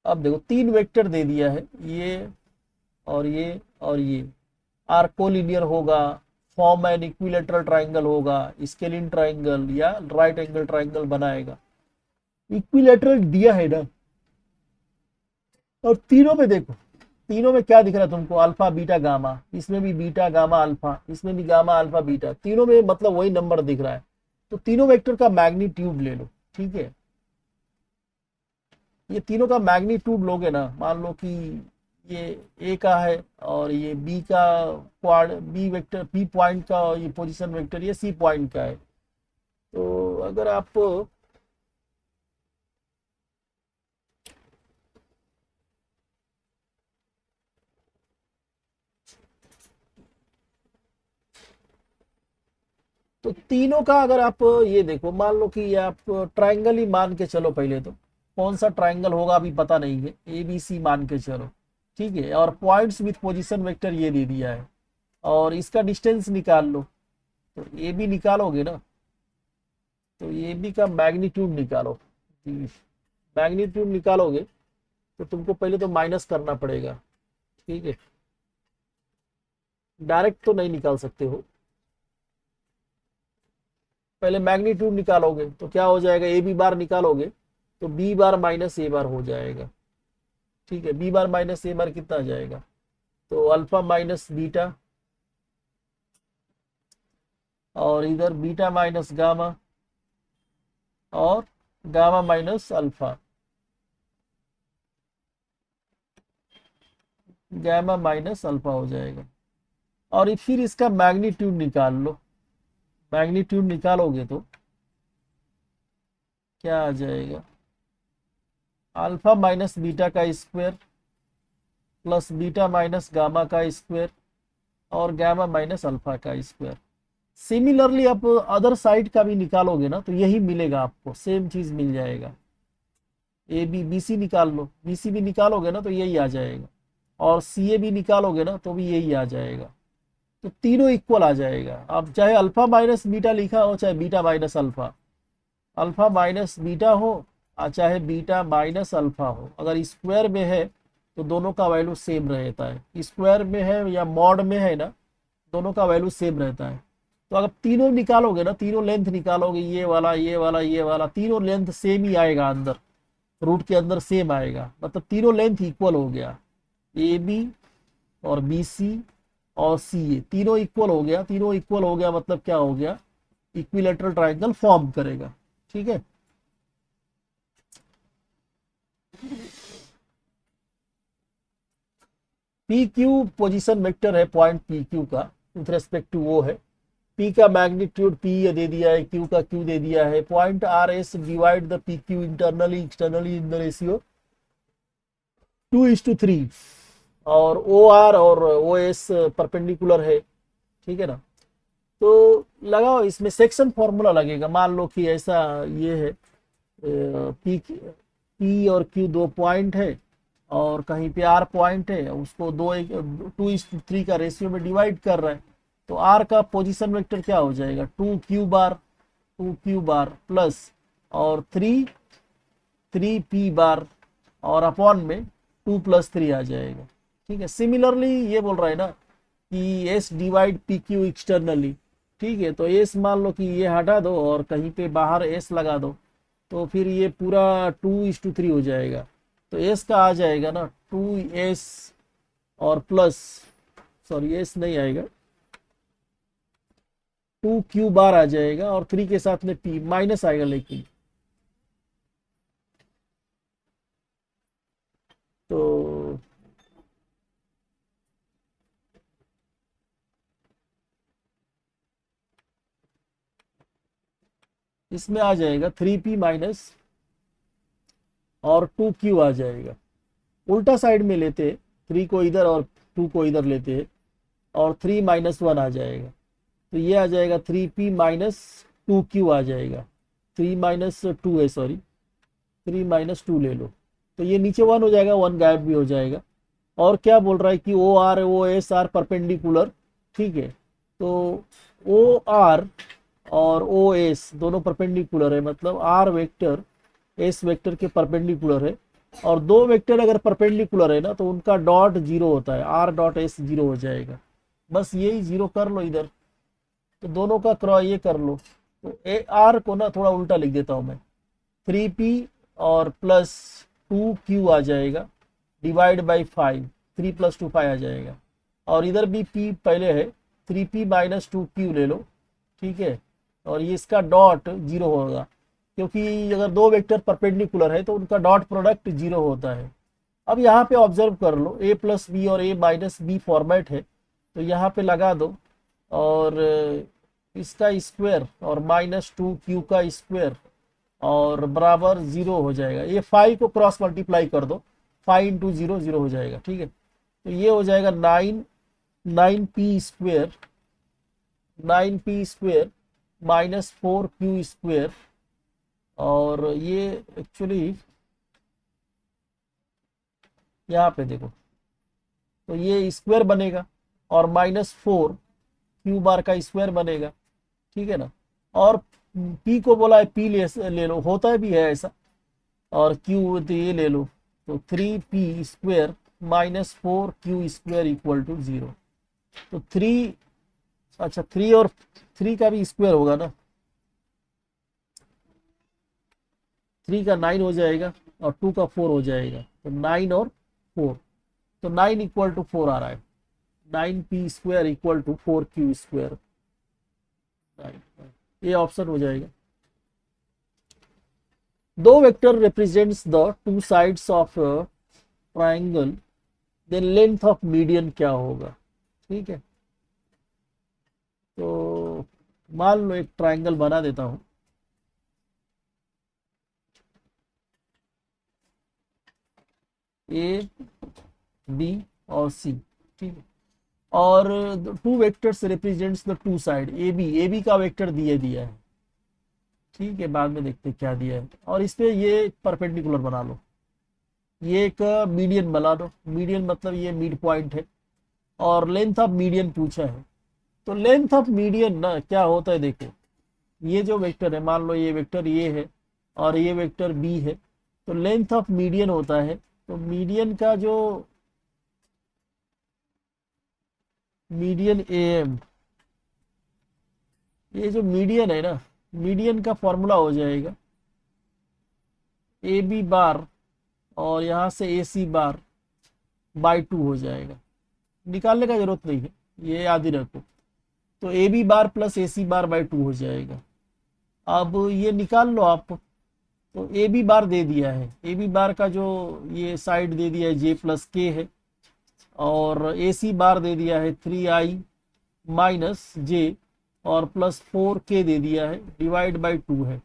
अब देखो तीन वेक्टर दे दिया है, ये और ये और ये, आर कोलिनियर होगा, फॉर्म एन इक्विलेटरल ट्राइंगल होगा, स्केलिन ट्राइंगल या राइट एंगल ट्राइंगल बनाएगा। इक्विलेटरल दिया है ना, और तीनों में देखो, तीनों में क्या दिख रहा है तुमको, अल्फा बीटा गामा, इसमें भी बीटा गामा अल्फा, इसमें भी गामा अल्फा बीटा, तीनों में मतलब वही नंबर दिख रहा है। तो तीनों वेक्टर का मैग्नीट्यूड ले लो, ठीक है। ये तीनों का मैग्नीट्यूड लोगे ना, मान लो कि ये ए का है और ये बी का quad, B vector, B point का ये पोजीशन वेक्टर ये सी पॉइंट का है। तो अगर आप तो तीनों का अगर आप ये देखो, मान लो कि आप ट्राइंगल ही मान के चलो, पहले तो कौन सा ट्राइंगल होगा अभी पता नहीं है, ए बी सी मान के चलो, ठीक है। और पॉइंट्स विथ पोजीशन वेक्टर ये दे दिया है, और इसका डिस्टेंस निकाल लो। तो ए बी निकालोगे ना, तो ए बी का मैग्नीट्यूड निकालो, मैग्नीट्यूड निकालोगे तो तुमको पहले तो माइनस करना पड़ेगा, ठीक है। डायरेक्ट तो नहीं निकाल सकते हो, पहले मैग्नीट्यूड निकालोगे तो क्या हो जाएगा, ए बी बार निकालोगे तो बी बार माइनस ए बार हो जाएगा, ठीक है। बी बार माइनस ए बार कितना आ जाएगा, तो अल्फा माइनस बीटा, और इधर बीटा माइनस गामा, और gamma minus alpha, gamma minus alpha हो जाएगा। और फिर इसका मैग्नीट्यूड निकाल लो, मैग्नीट्यूड निकालोगे तो क्या आ जाएगा, अल्फा माइनस बीटा का square plus beta minus gamma का स्क्वायर और गामा माइनस अल्फा का स्क्वायर। सिमिलरली आप अदर साइड का भी निकालोगे ना तो यही मिलेगा आपको, सेम चीज मिल जाएगा। ए बी बी सी निकाल लो, बी सी भी निकालोगे ना तो यही आ जाएगा, और सी ए भी निकालोगे ना तो भी यही आ जाएगा। तो तीनों इक्वल आ जाएगा। अब चाहे अल्फा माइनस बीटा लिखा हो, चाहे beta minus alpha, alpha minus beta हो और चाहे बीटा माइनस अल्फा हो, अगर स्क्वायर में है तो दोनों का वैल्यू सेम रहता है, स्क्वायर में है या मॉड में है ना, दोनों का वैल्यू सेम रहता है। तो अगर तीनों निकालोगे ना, तीनों लेंथ निकालोगे, ये वाला ये वाला ये वाला, तीनों लेंथ सेम ही आएगा, अंदर रूट के अंदर सेम आएगा, मतलब तीनों लेंथ इक्वल हो गया। ए बी और बी सी और सी ए तीनों इक्वल हो गया, तीनों इक्वल हो गया मतलब क्या हो गया, इक्विलेटरल ट्राइंगल फॉर्म करेगा, ठीक है। पी क्यू पोजीशन वेक्टर है, पॉइंट पी क्यू का विथ रेस्पेक्ट टू वो है, पी का मैग्नीट्यूड पी दे दिया है, क्यू का क्यू दे दिया है, point R S divide the P Q internally externally in the ratio 2:3, और ओ आर और ओ एस परपेंडिकुलर है, ठीक है ना। तो लगाओ, इसमें सेक्शन फॉर्मूला लगेगा, मान लो कि ऐसा ये है, पी और क्यू दो पॉइंट है और कहीं पे आर पॉइंट है, उसको 2:3 का रेशियो में डिवाइड कर रहा है, तो आर का पोजीशन वेक्टर क्या हो जाएगा, 2 क्यू बार प्लस और 3 पी बार और अपॉन में 2+3 आ जाएगा, ठीक है। सिमिलरली ये बोल रहा है ना कि S divide P Q externally, ठीक है। तो एस मान लो कि ये हटा दो और कहीं पे बाहर एस लगा दो, तो फिर ये पूरा 2:3 हो जाएगा। तो एस का आ जाएगा ना 2s और प्लस, सॉरी एस नहीं आएगा, 2 क्यू बार आ जाएगा और 3 के साथ में पी माइनस आएगा, लेकिन तो इसमें आ जाएगा 3p माइनस और 2q आ जाएगा। उल्टा साइड में लेते हैं, 3 को इधर और 2 को इधर लेते हैं, और 3 - 1 आ जाएगा, तो ये आ जाएगा 3p माइनस 2q आ जाएगा, 3 - 2 है, सॉरी 3 माइनस 2 ले लो, तो ये नीचे 1 हो जाएगा, 1 गायब भी हो जाएगा। और क्या बोल रहा है कि O R O S are perpendicular, ठीक है, तो ओ आर और ओ एस दोनों परपेंडिकुलर है, मतलब आर वेक्टर एस वेक्टर के परपेंडिकुलर है। और दो वेक्टर अगर परपेंडिकुलर है ना तो उनका डॉट जीरो होता है, आर डॉट एस जीरो हो जाएगा। बस यही जीरो कर लो इधर, तो दोनों का क्रॉस ये कर लो। तो ए आर को ना थोड़ा उल्टा लिख देता हूं मैं, 3p और प्लस 2q आ जाएगा डिवाइड बाई 5, 3 प्लस 2 5 आ जाएगा। और इधर भी p पहले है, 3p माइनस 2q ले लो, ठीक है। और ये इसका डॉट जीरो होगा, क्योंकि अगर दो वेक्टर परपेंडिकुलर है तो उनका डॉट प्रोडक्ट जीरो होता है। अब यहाँ पे ऑब्जर्व कर लो, a प्लस बी और a माइनस बी फॉर्मेट है, तो यहाँ पे लगा दो, और इसका स्क्वायर और माइनस 2q का स्क्वायर और बराबर जीरो हो जाएगा। ये 5 को क्रॉस मल्टीप्लाई कर दो, 5 इंटू जीरो जीरो हो जाएगा, ठीक है। तो ये हो जाएगा 9p square, 9p square minus 4q square, और ये एक्चुअली यहाँ पे देखो, तो ये स्क्वायर बनेगा और माइनस 4 क्यू बार का स्क्वायर बनेगा, ठीक है ना। और p को बोला है p ले लो, होता है भी है ऐसा, और q तो ये ले लो, तो 3p square minus 4q square equal to 0। तो 3, अच्छा 3 और 3 का भी स्क्वायर होगा ना, 3 का 9 हो जाएगा और 2 का 4 हो जाएगा, तो 9 और 4, तो 9 इक्वल टू 4 आ रहा है, 9p square equal to 4q square, ये ऑप्शन हो जाएगा। दो vector represents the two sides of triangle, then length of median क्या होगा, ठीक है। तो मान लो एक ट्राइंगल बना देता हूं, ए बी और सी, ठीक है। और two vectors represents the two side, A B का वेक्टर दिया है, ठीक है, बाद में देखते क्या दिया है। और इस पे ये परपेंडिकुलर बना लो, ये एक मीडियन बना दो, मीडियन मतलब ये मिड पॉइंट है, और लेंथ ऑफ मीडियन पूछा है। तो लेंथ ऑफ मीडियन ना क्या होता है, देखो ये जो वेक्टर है, मान लो ये वेक्टर ये है और ये वेक्टर बी है, तो लेंथ ऑफ मीडियन होता है, तो मीडियन का जो मीडियन एम, ये जो मीडियन है ना, मीडियन का फॉर्मूला हो जाएगा ए बी बार और यहाँ से ए सी बार बाई 2 हो जाएगा, निकालने का जरूरत नहीं है, ये याद ही रखो। तो A B bar plus A C bar by 2 हो जाएगा। अब ये निकाल लो आप, तो ए बी बार दे दिया है, ए बी बार का जो ये साइड दे दिया है जे प्लस के है, और ए सी बार दे दिया है 3i माइनस जे और प्लस 4k दे दिया है डिवाइड बाई 2 है,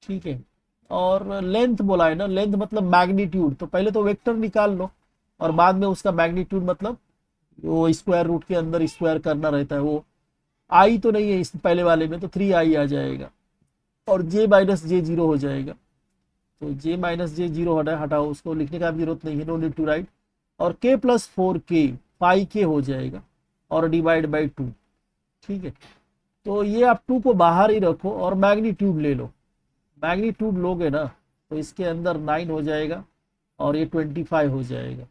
ठीक है। और लेंथ बोला है ना, लेंथ मतलब मैग्नीट्यूड, तो पहले तो वेक्टर निकाल लो और बाद में उसका मैग्नीट्यूड मतलब वो स्क्वायर रूट के अंदर स्क्वायर करना रहता है। वो आई तो नहीं है इस पहले वाले में, तो 3i आ जाएगा और j माइनस जे जीरो हो जाएगा, तो j माइनस जे जीरो हटाओ, उसको लिखने का भी जरूरत नहीं है, नो नीड टू राइट। और k प्लस 4k 5k हो जाएगा और डिवाइड बाई 2, ठीक है। तो ये आप 2 को बाहर ही रखो और मैग्नीट्यूड ले लो, मैग्नीट्यूड लोगे ना तो इसके अंदर 9 हो जाएगा और ये 25 हो जाएगा,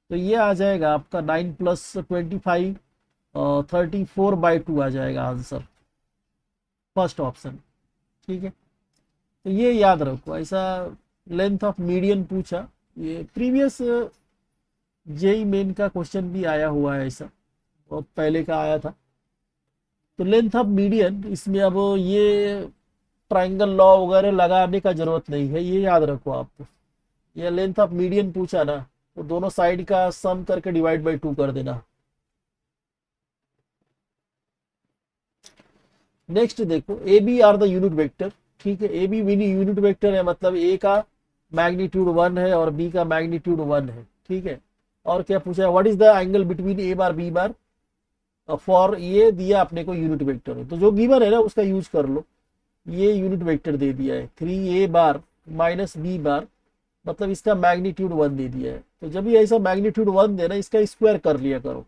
तो ये आ जाएगा आपका 9 प्लस 25 34 बाई 2 आ जाएगा आंसर, फर्स्ट ऑप्शन, ठीक है। तो ये याद रखो, ऐसा लेंथ ऑफ मीडियन पूछा, ये प्रीवियस जेई मेन का क्वेश्चन भी आया हुआ है ऐसा, और पहले का आया था। तो लेंथ ऑफ मीडियन इसमें अब ये ट्राइंगल लॉ वगैरह लगाने का जरूरत नहीं है, ये याद रखो आपको। ये लेंथ ऑफ मीडियन पूछा ना तो दोनों साइड का सम करके डिवाइड बाई 2 कर देना। नेक्स्ट देखो, A B are the unit vector, ठीक है, ए बी यूनिट वेक्टर है, मतलब ए का मैग्नीट्यूड 1 है और बी का मैग्नीट्यूड 1 है, ठीक है। और क्या पूछा है, what is the angle between A bar B bar, for ये दिया अपने को यूनिट वेक्टर है, तो जो गिवन है ना उसका यूज कर लो। ये यूनिट वेक्टर दे दिया है 3a बार माइनस बी बार, मतलब इसका मैग्नीट्यूड 1 दे दिया है। तो जब भी ऐसा मैग्नीट्यूड 1 देना, इसका स्क्वायर कर लिया करो।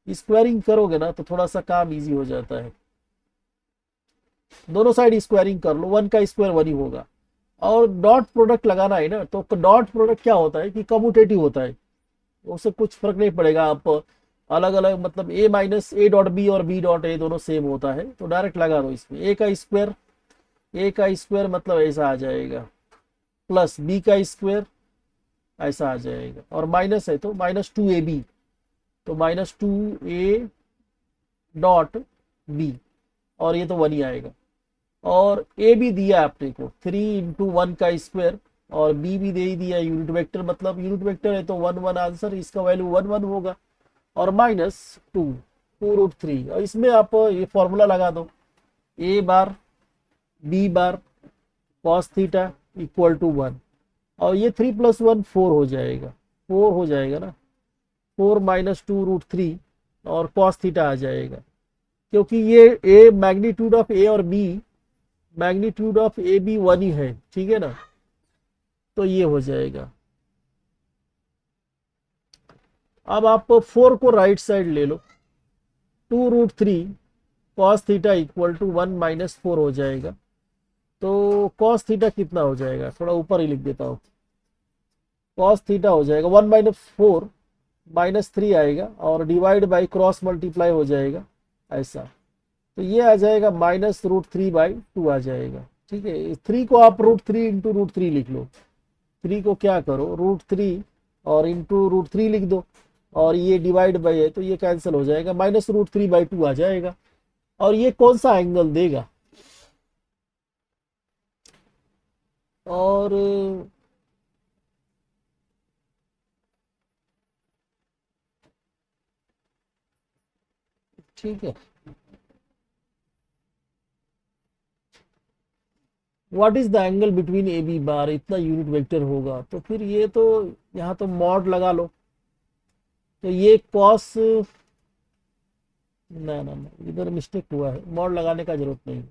स्क्वायरिंग करोगे ना तो थोड़ा सा काम इजी हो जाता है। दोनों साइड स्क्वायरिंग कर लो, 1 का स्क्वायर 1 ही होगा। और डॉट प्रोडक्ट लगाना है ना, तो डॉट प्रोडक्ट क्या होता है कि कम्यूटेटिव होता है, उससे कुछ फर्क नहीं पड़ेगा। आप अलग अलग, मतलब ए माइनस ए डॉट बी और बी डॉट ए दोनों सेम होता है, तो डायरेक्ट लगा दो इसमें। ए का स्क्वायर मतलब ऐसा आ जाएगा, प्लस बी का स्क्वायर ऐसा आ जाएगा, और माइनस है तो माइनस 2ab, तो माइनस 2a डॉट बी, और ये तो 1 ही आएगा। और ए भी दिया आपने को 3 इंटू 1 का स्क्वायर, और बी भी दे ही दिया यूनिट वेक्टर, मतलब यूनिट वेक्टर है तो 1 1 आंसर, इसका वैल्यू 1 1 होगा। और माइनस 2 और इसमें आप ये फॉर्मूला लगा दो, A bar B bar cos theta equal to 1, और ये 3 + 1 4 हो जाएगा, 4 हो जाएगा ना, 4 माइनस 2√3 और कॉस थीटा आ जाएगा। क्योंकि ये ए मैग्नीट्यूड ऑफ ए और B, magnitude of A B 1 ही है, ठीक है ना, तो ये हो जाएगा। अब आप 4 को राइट साइड ले लो, 2√3 cos theta equal to 1 minus 4 हो जाएगा। तो कॉस थीटा कितना हो जाएगा, थोड़ा ऊपर ही लिख देता हूँ, कॉस थीटा हो जाएगा 1 माइनस 4 -3 आएगा, और डिवाइड बाई क्रॉस मल्टीप्लाई हो जाएगा ऐसा, तो ये आ जाएगा -√3/2 आ जाएगा। ठीक है, 3 को आप √3 इंटू √3 लिख लो, 3 को क्या करो √3 और इंटू √3 लिख दो, और ये डिवाइड बाई है तो ये कैंसिल हो जाएगा, -√3/2 आ जाएगा। और ये कौन सा एंगल देगा, और ठीक है, what is the angle between A B bar, इतना यूनिट वेक्टर होगा, तो फिर ये तो यहाँ तो मॉड लगा लो, तो ये कॉस, ना ना ना, इधर मिस्टेक हुआ है, मॉड लगाने का जरूरत नहीं।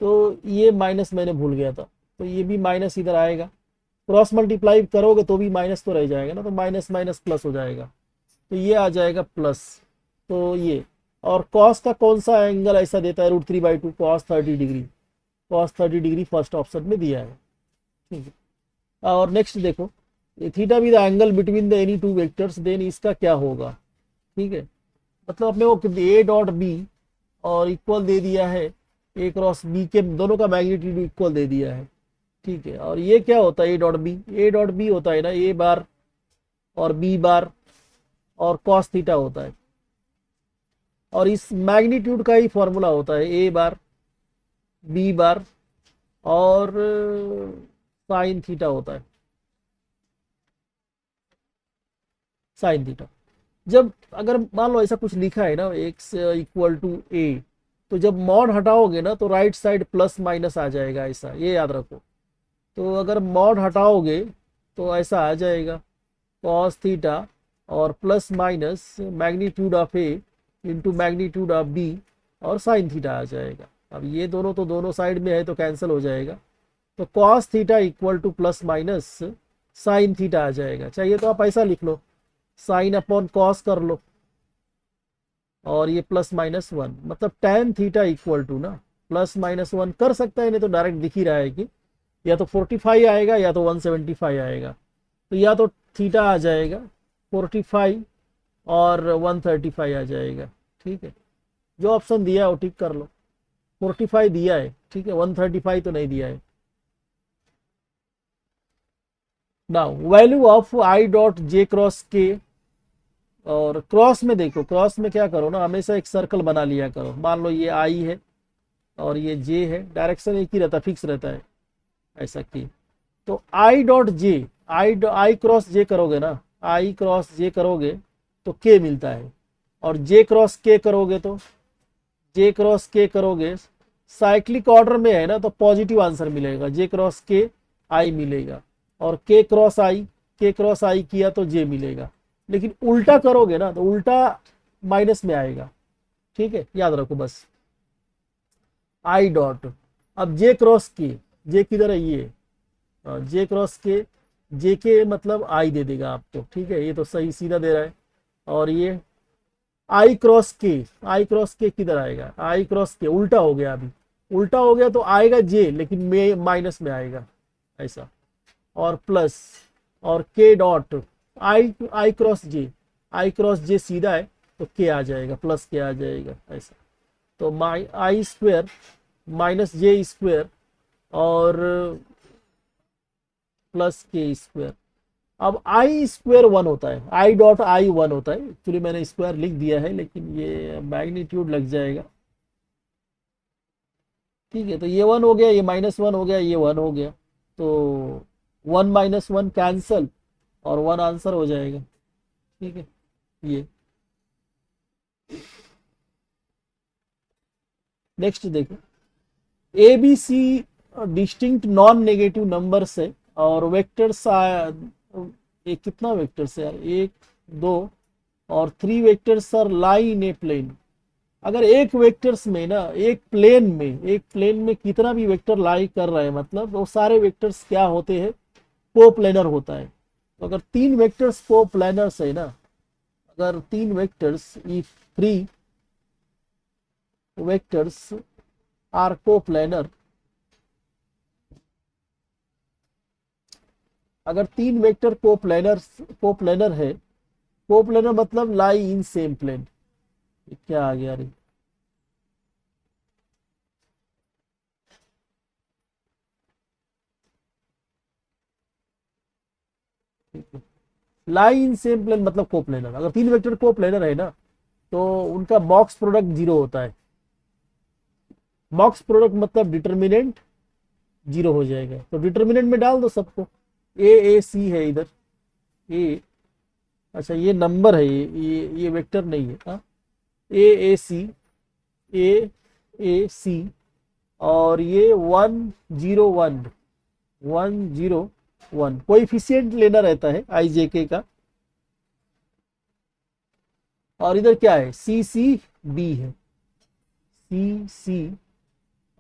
तो ये माइनस मैंने भूल गया था, तो ये भी माइनस इधर आएगा, क्रॉस मल्टीप्लाई करोगे तो भी माइनस तो रह जाएगा ना, तो माइनस माइनस प्लस हो जाएगा, तो ये आ जाएगा प्लस। तो ये, और कॉस का कौन सा एंगल ऐसा देता है √3/2, cos 30 degree, cos 30 degree first option में दिया है। ठीक है, और नेक्स्ट देखो, थीटा भी the angle between the any two vectors, then इसका क्या होगा। ठीक है, मतलब अपने को ए डॉट बी और इक्वल दे दिया है, ए क्रॉस बी के दोनों का मैग्नीट्यूड इक्वल दे दिया है। ठीक है, और ये क्या होता है ए डॉट बी होता है ना, ए बार और बी बार और कॉस थीटा होता है, और इस मैग्नीट्यूड का ही फॉर्मूला होता है ए बार बी बार और साइन थीटा होता है, साइन थीटा। जब अगर मान लो ऐसा कुछ लिखा है ना x इक्वल टू ए, तो जब मॉड हटाओगे ना तो राइट साइड प्लस माइनस आ जाएगा, ऐसा ये याद रखो। तो अगर मॉड हटाओगे तो ऐसा आ जाएगा कॉस थीटा और plus minus magnitude of A into magnitude of B और साइन थीटा आ जाएगा। अब ये दोनों तो दोनों साइड में है तो कैंसिल हो जाएगा, तो cos theta equal to plus minus sine theta आ जाएगा। चाहिए तो आप ऐसा लिख लो, साइन अपॉन कॉस कर लो, और ये +-1, मतलब tan थीटा इक्वल टू ना +-1 कर सकता है, नहीं तो डायरेक्ट दिख ही रहा है कि या तो 45 आएगा या तो 175 आएगा, तो या तो थीटा आ जाएगा 45 और 135 आ जाएगा। ठीक है, जो ऑप्शन दिया है वो टिक कर लो, 45 दिया है, ठीक है, 135 तो नहीं दिया है। Now value of I dot J cross के, और क्रॉस में देखो, क्रॉस में क्या करो ना, हमेशा एक सर्कल बना लिया करो। मान लो ये आई है और ये जे है, डायरेक्शन एक ही रहता है, फिक्स रहता है, ऐसा की। तो I dot J, I cross जे करोगे ना, आई क्रॉस जे करोगे तो के मिलता है, और जे क्रॉस के करोगे तो जे क्रॉस के करोगे, साइक्लिक ऑर्डर में है ना तो पॉजिटिव आंसर मिलेगा, जे क्रॉस के आई मिलेगा, और के क्रॉस आई किया तो जे मिलेगा। लेकिन उल्टा करोगे ना तो उल्टा माइनस में आएगा। ठीक है, याद रखो बस, आई डॉट, अब जे क्रॉस के, जे किधर है ये, जे क्रॉस के, जे के मतलब आई दे देगा आपको, ठीक है, ये तो सही सीधा दे रहा है। और ये आई क्रॉस के, आई क्रॉस के किधर आएगा, आई क्रॉस के उल्टा हो गया, अभी उल्टा हो गया तो आएगा जे, लेकिन में माइनस में आएगा ऐसा, और प्लस, और K dot I, I cross J, I cross J सीधा है तो के आ जाएगा, प्लस के आ जाएगा ऐसा। तो my I square minus J square और प्लस के स्क्वेयर। अब आई स्क्वेयर 1 होता है, आई डॉट आई 1 होता है, एक्चुअली मैंने स्क्वायर लिख दिया है लेकिन ये मैग्नीट्यूड लग जाएगा, ठीक है। तो ये 1 हो गया, ये -1 हो गया, ये 1 हो गया, तो 1 - 1 कैंसल और 1 आंसर हो जाएगा, ठीक है। ये नेक्स्ट देखो, A B C distinct non negative numbers है और वेक्टर्स, ये कितना वेक्टर्स है यार, 1 2 और 3 vectors are lie in a plane. अगर एक वेक्टर्स में ना, एक प्लेन में कितना भी वेक्टर लाई कर रहा है, मतलब वो सारे वेक्टर्स क्या होते हैं, कोप्लेनर होता है। तो अगर 3 वेक्टर्स कोप्लेनर्स है ना, अगर 3 vectors, if 3 vectors are coplanar, अगर 3 वेक्टर कोप्लेनर है, कोप्लेनर मतलब लाई इन सेम प्लेन, क्या आ गया रे, लाई इन सेम प्लेन मतलब कोप्लेनर। अगर 3 वेक्टर कोप्लेनर है ना तो उनका बॉक्स प्रोडक्ट 0 होता है। बॉक्स प्रोडक्ट मतलब डिटर्मिनेंट 0 हो जाएगा, तो डिटर्मिनेंट में डाल दो सबको, ए सी है इधर, ए, अच्छा ये नंबर है, ये वेक्टर नहीं है, हाँ, ए सी, ए सी, और ये 1 0 1 1 0 1 कोएफिशिएंट लेना रहता है आई जे के का। और इधर क्या है, सी सी बी है, सी सी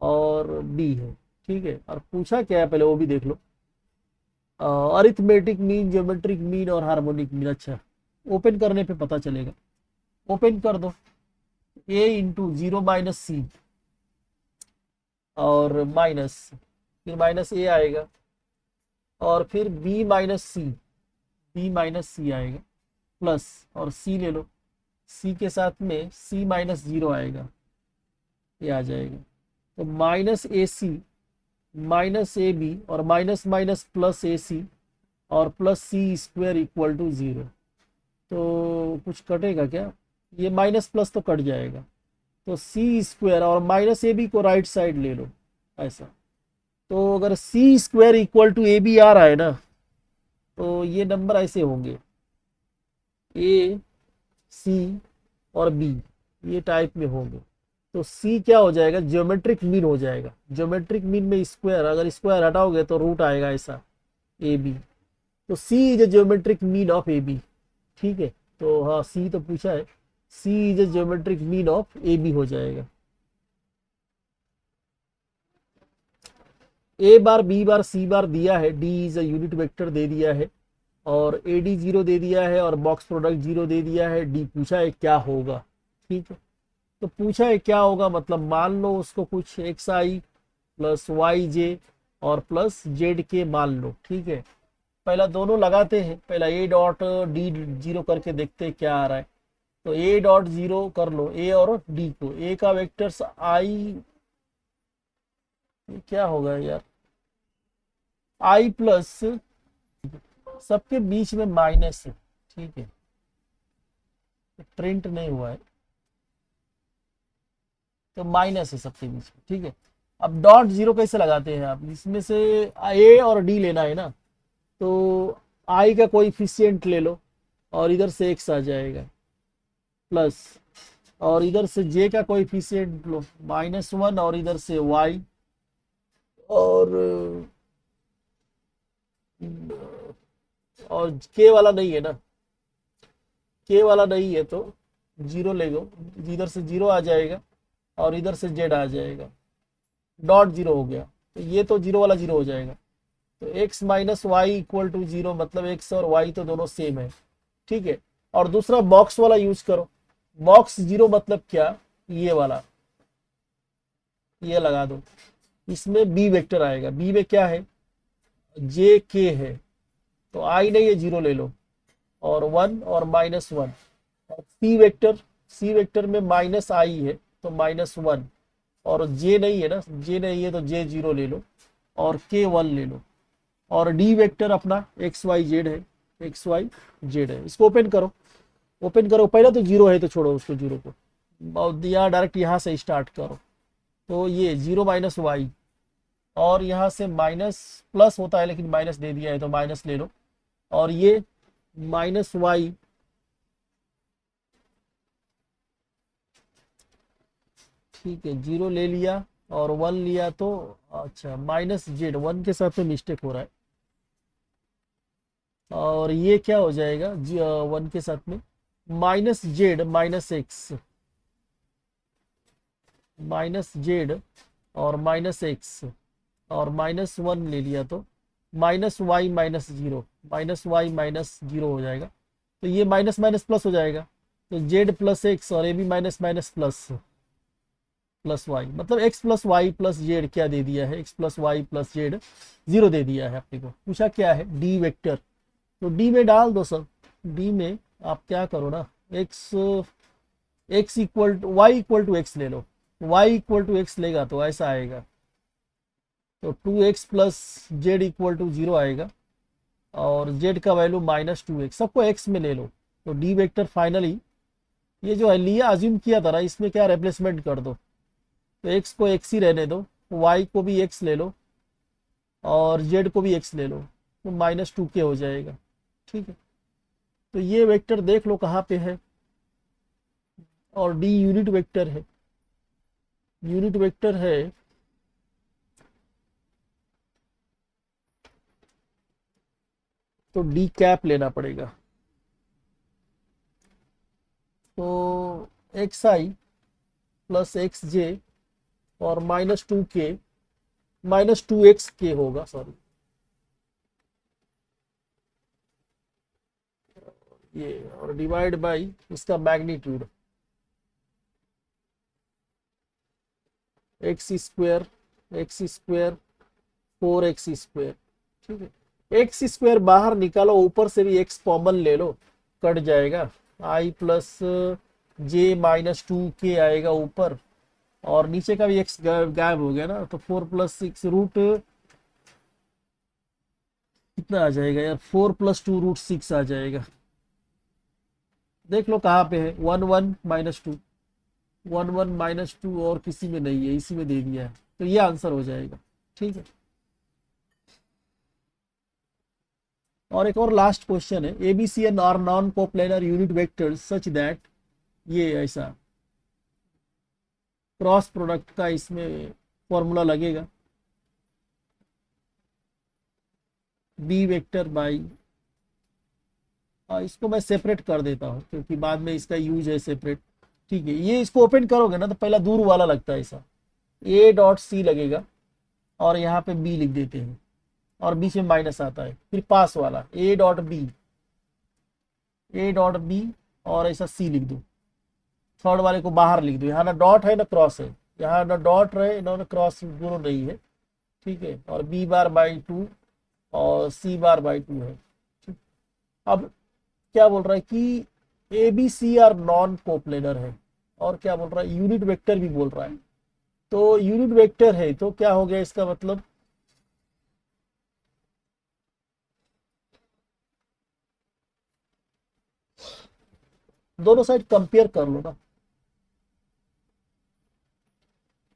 और बी है, ठीक है। और पूछा क्या है पहले वो भी देख लो, अरिथमेटिक मीन, ज्योमेट्रिक मीन और हार्मोनिक मीन। अच्छा, ओपन करने पे पता चलेगा, ओपन कर दो, ए इंटू 0 माइनस सी और माइनस, फिर माइनस ए आएगा, और फिर बी माइनस सी आएगा, प्लस, और सी ले लो, सी के साथ में सी माइनस 0 आएगा, ये आ जाएगा। तो minus A C minus A B और minus minus plus A C और plus C square equal to 0। तो कुछ कटेगा क्या, ये माइनस प्लस तो कट जाएगा, तो सी स्क्वायर और माइनस ए बी को राइट साइड ले लो ऐसा। तो अगर C square equal to A B आ रहा है ना, तो ये नंबर ऐसे होंगे, ए सी और बी ये टाइप में होंगे। तो सी क्या हो जाएगा, ज्योमेट्रिक मीन हो जाएगा। ज्योमेट्रिक मीन में स्क्वायर, अगर स्क्वायर हटाओगे तो रूट आएगा ऐसा, ए बी। तो C is a geometric mean of A B, ठीक है। तो हाँ, सी तो पूछा है, C is a geometric mean of A B हो जाएगा। ए bar B bar C bar दिया है, D is a unit vector दे दिया है, और ए डी 0 दे दिया है, और बॉक्स प्रोडक्ट 0 दे दिया है, डी पूछा है क्या होगा, ठीक है। तो पूछा है क्या होगा मतलब मान लो उसको कुछ एक्स आई प्लस वाई जे और प्लस जेड के मान लो, ठीक है। पहला दोनों लगाते हैं, पहला ए डॉट डी 0 करके देखते हैं क्या आ रहा है। तो ए डॉट 0 कर लो, ए और डी को, ए का वेक्टर्स आई, क्या होगा यार, आई प्लस, सबके बीच में माइनस है, ठीक है, प्रिंट नहीं हुआ है तो माइनस है सबके बीच में, ठीक है। अब डॉट 0 कैसे लगाते हैं आप, इसमें से ए और डी लेना है ना, तो आई का कोएफिशिएंट ले लो और इधर से एक्स आ जाएगा, प्लस, और इधर से जे का कोएफिशिएंट लो -1 और इधर से वाई, और के वाला नहीं है ना, के वाला नहीं है तो 0 ले लो, इधर से 0 आ जाएगा और इधर से जेड आ जाएगा, डॉट 0 हो गया। तो ये तो जीरो वाला जीरो हो जाएगा। तो x minus Y equal to zero, मतलब x और y तो दोनों सेम है, ठीक है। और दूसरा बॉक्स वाला यूज करो। बॉक्स जीरो मतलब क्या, ये वाला, ये लगा दो। इसमें b वेक्टर आएगा, b में क्या है, जे के है, तो आई नहीं है, जीरो ले लो, और वन और माइनस वन। और सी वेक्टर में माइनस आई है तो माइनस वन, और जे नहीं है ना, जे नहीं है तो जे जीरो ले लो, और के वन ले लो। और डी वेक्टर अपना एक्स वाई जेड है, एक्स वाई जेड है। इसको ओपन करो, ओपन करो। पहले तो जीरो है तो छोड़ो उसको, जीरो को, और यहाँ डायरेक्ट यहाँ से स्टार्ट करो। तो ये जीरो माइनस वाई, और यहाँ से माइनस प्लस होता है लेकिन माइनस दे दिया है तो माइनस ले लो, और ये माइनस वाई, ठीक है, जीरो ले लिया और वन लिया तो, अच्छा माइनस जेड, वन के साथ में मिस्टेक हो रहा है। और ये क्या हो जाएगा, वन के साथ में minus Z minus X, minus Z और माइनस एक्स, और माइनस वन ले लिया तो minus Y minus zero, minus Y minus zero हो जाएगा। तो ये माइनस माइनस प्लस हो जाएगा, तो जेड प्लस एक्स, और ये भी minus minus plus, plus Y, मतलब X plus Y plus Z क्या दे दिया है, X plus Y plus Z zero दे दिया है। अपने को पूछा क्या है, डी वेक्टर, तो डी में डाल दो सब। डी में आप क्या करो ना, X, X equal to Y equal to X ले लो, वाई इक्वल टू एक्स लेगा तो ऐसा आएगा, तो two X plus Z equal to zero आएगा, और जेड का वैल्यू माइनस टू एक्स, सबको एक्स में ले लो। तो डी वेक्टर फाइनली, ये जो है लिया अज्यूम किया था ना, इसमें क्या रिप्लेसमेंट कर दो, तो एक्स को एक्स ही रहने दो, वाई को भी एक्स ले लो, और जेड को भी एक्स ले लो, तो माइनस टू के हो जाएगा, ठीक है। तो ये वेक्टर देख लो कहाँ पे है, और डी यूनिट वेक्टर है, यूनिट वेक्टर है, तो डी कैप लेना पड़ेगा। तो एक्स आई प्लस एक्स जे और माइनस टू के, माइनस टू एक्स के होगा, सॉरी, ये, और डिवाइड बाई इसका magnitude, x square, x square four x square, ठीक है। एक्स स्क्वेयर बाहर निकालो, ऊपर से भी एक्स कॉमन ले लो, कट जाएगा, आई प्लस जे माइनस टू के आएगा ऊपर, और नीचे का भी एक्स गायब हो गया ना, तो फोर प्लस सिक्स रूट कितना आ जाएगा यार, four plus two root six आ जाएगा। देख लो कहाँ पे है, one one minus two, one one minus two, और किसी में नहीं है, इसी में दे दिया है, तो ये आंसर हो जाएगा, ठीक है। और एक और लास्ट क्वेश्चन है, ABC and are non coplanar unit vectors such that, ये ऐसा क्रॉस प्रोडक्ट का इसमें फॉर्मूला लगेगा, बी वेक्टर बाई, इसको मैं सेपरेट कर देता हूँ क्योंकि बाद में इसका यूज है सेपरेट, ठीक है। ये इसको ओपन करोगे ना तो पहला दूर वाला लगता है ऐसा, ए डॉट सी लगेगा, और यहाँ पे बी लिख देते हैं, और बीच में माइनस आता है, फिर पास वाला A dot B, A dot B, और ऐसा सी लिख दो, थर्ड वाले को बाहर लिख दो, यहाँ ना डॉट है ना क्रॉस है, यहाँ ना डॉट रहे ना क्रॉस, दोनों नहीं है, ठीक है। और बी बार बाई टू और सी बार बाई टू है, ठीक। अब क्या बोल रहा है कि A B C are non coplanar है, और क्या बोल रहा है, यूनिट वेक्टर भी बोल रहा है। तो यूनिट वेक्टर है तो क्या हो गया इसका मतलब, दोनों साइड कंपेयर कर लो ना,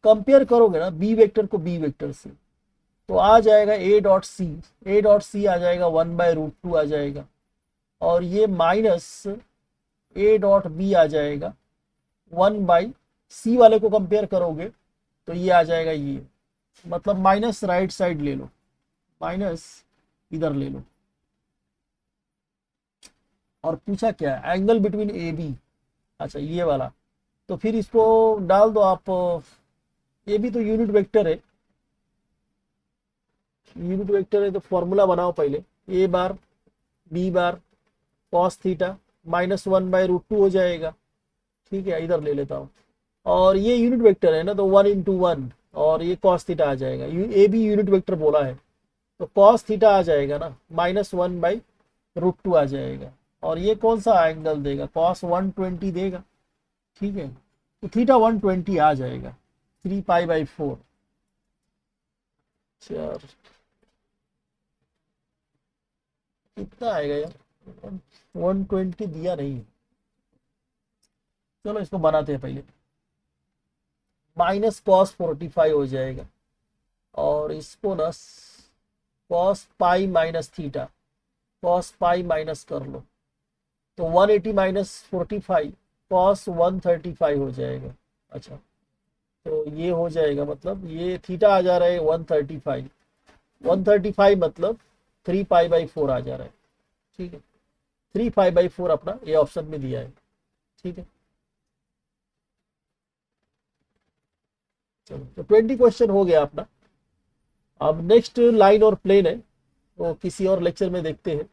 कंपेयर करोगे ना बी वेक्टर को बी वेक्टर से, तो आ जाएगा ए डॉट सी, ए डॉट सी आ जाएगा वन बाय रूट टू आ जाएगा, और ये माइनस ए डॉट बी आ जाएगा वन बाई सी वाले को कंपेयर करोगे तो ये आ जाएगा, ये मतलब माइनस राइट साइड ले लो, माइनस इधर ले लो। और पूछा क्या, एंगल बिटवीन ए बी, अच्छा ये वाला, तो फिर इसको डाल दो आप, ए बी तो यूनिट वेक्टर है, यूनिट वेक्टर है तो फॉर्मूला बनाओ पहले, ए bar B bar cos theta -1/√2 हो जाएगा। ठीक है, इधर ले लेता हूँ, और ये यूनिट वेक्टर है ना, तो 1 × 1 और ये कॉस थीटा आ जाएगा। ए भी यूनिट वेक्टर बोला है तो कॉस थीटा आ जाएगा ना, -1/√2 आ जाएगा। और ये कौन सा एंगल देगा, कॉस 120 देगा। ठीक है, तो थीटा 120 आ जाएगा, 3π/4। चल कितना आएगा यार, 120 दिया नहीं है। चलो इसको बनाते हैं पहले, -cos45 हो जाएगा, और इसको ना cos pi minus theta, cos pi minus कर लो, तो 180 - 45 cos 135 हो जाएगा। अच्छा, तो ये हो जाएगा, मतलब ये थीटा आ जा रहा है 135, 135 मतलब 3π/4 आ जा रहा है। ठीक है, 3π/4 अपना ये ऑप्शन में दिया है। ठीक है, चलो तो 20 क्वेश्चन हो गया अपना। अब नेक्स्ट लाइन और प्लेन है, वो किसी और लेक्चर में देखते हैं।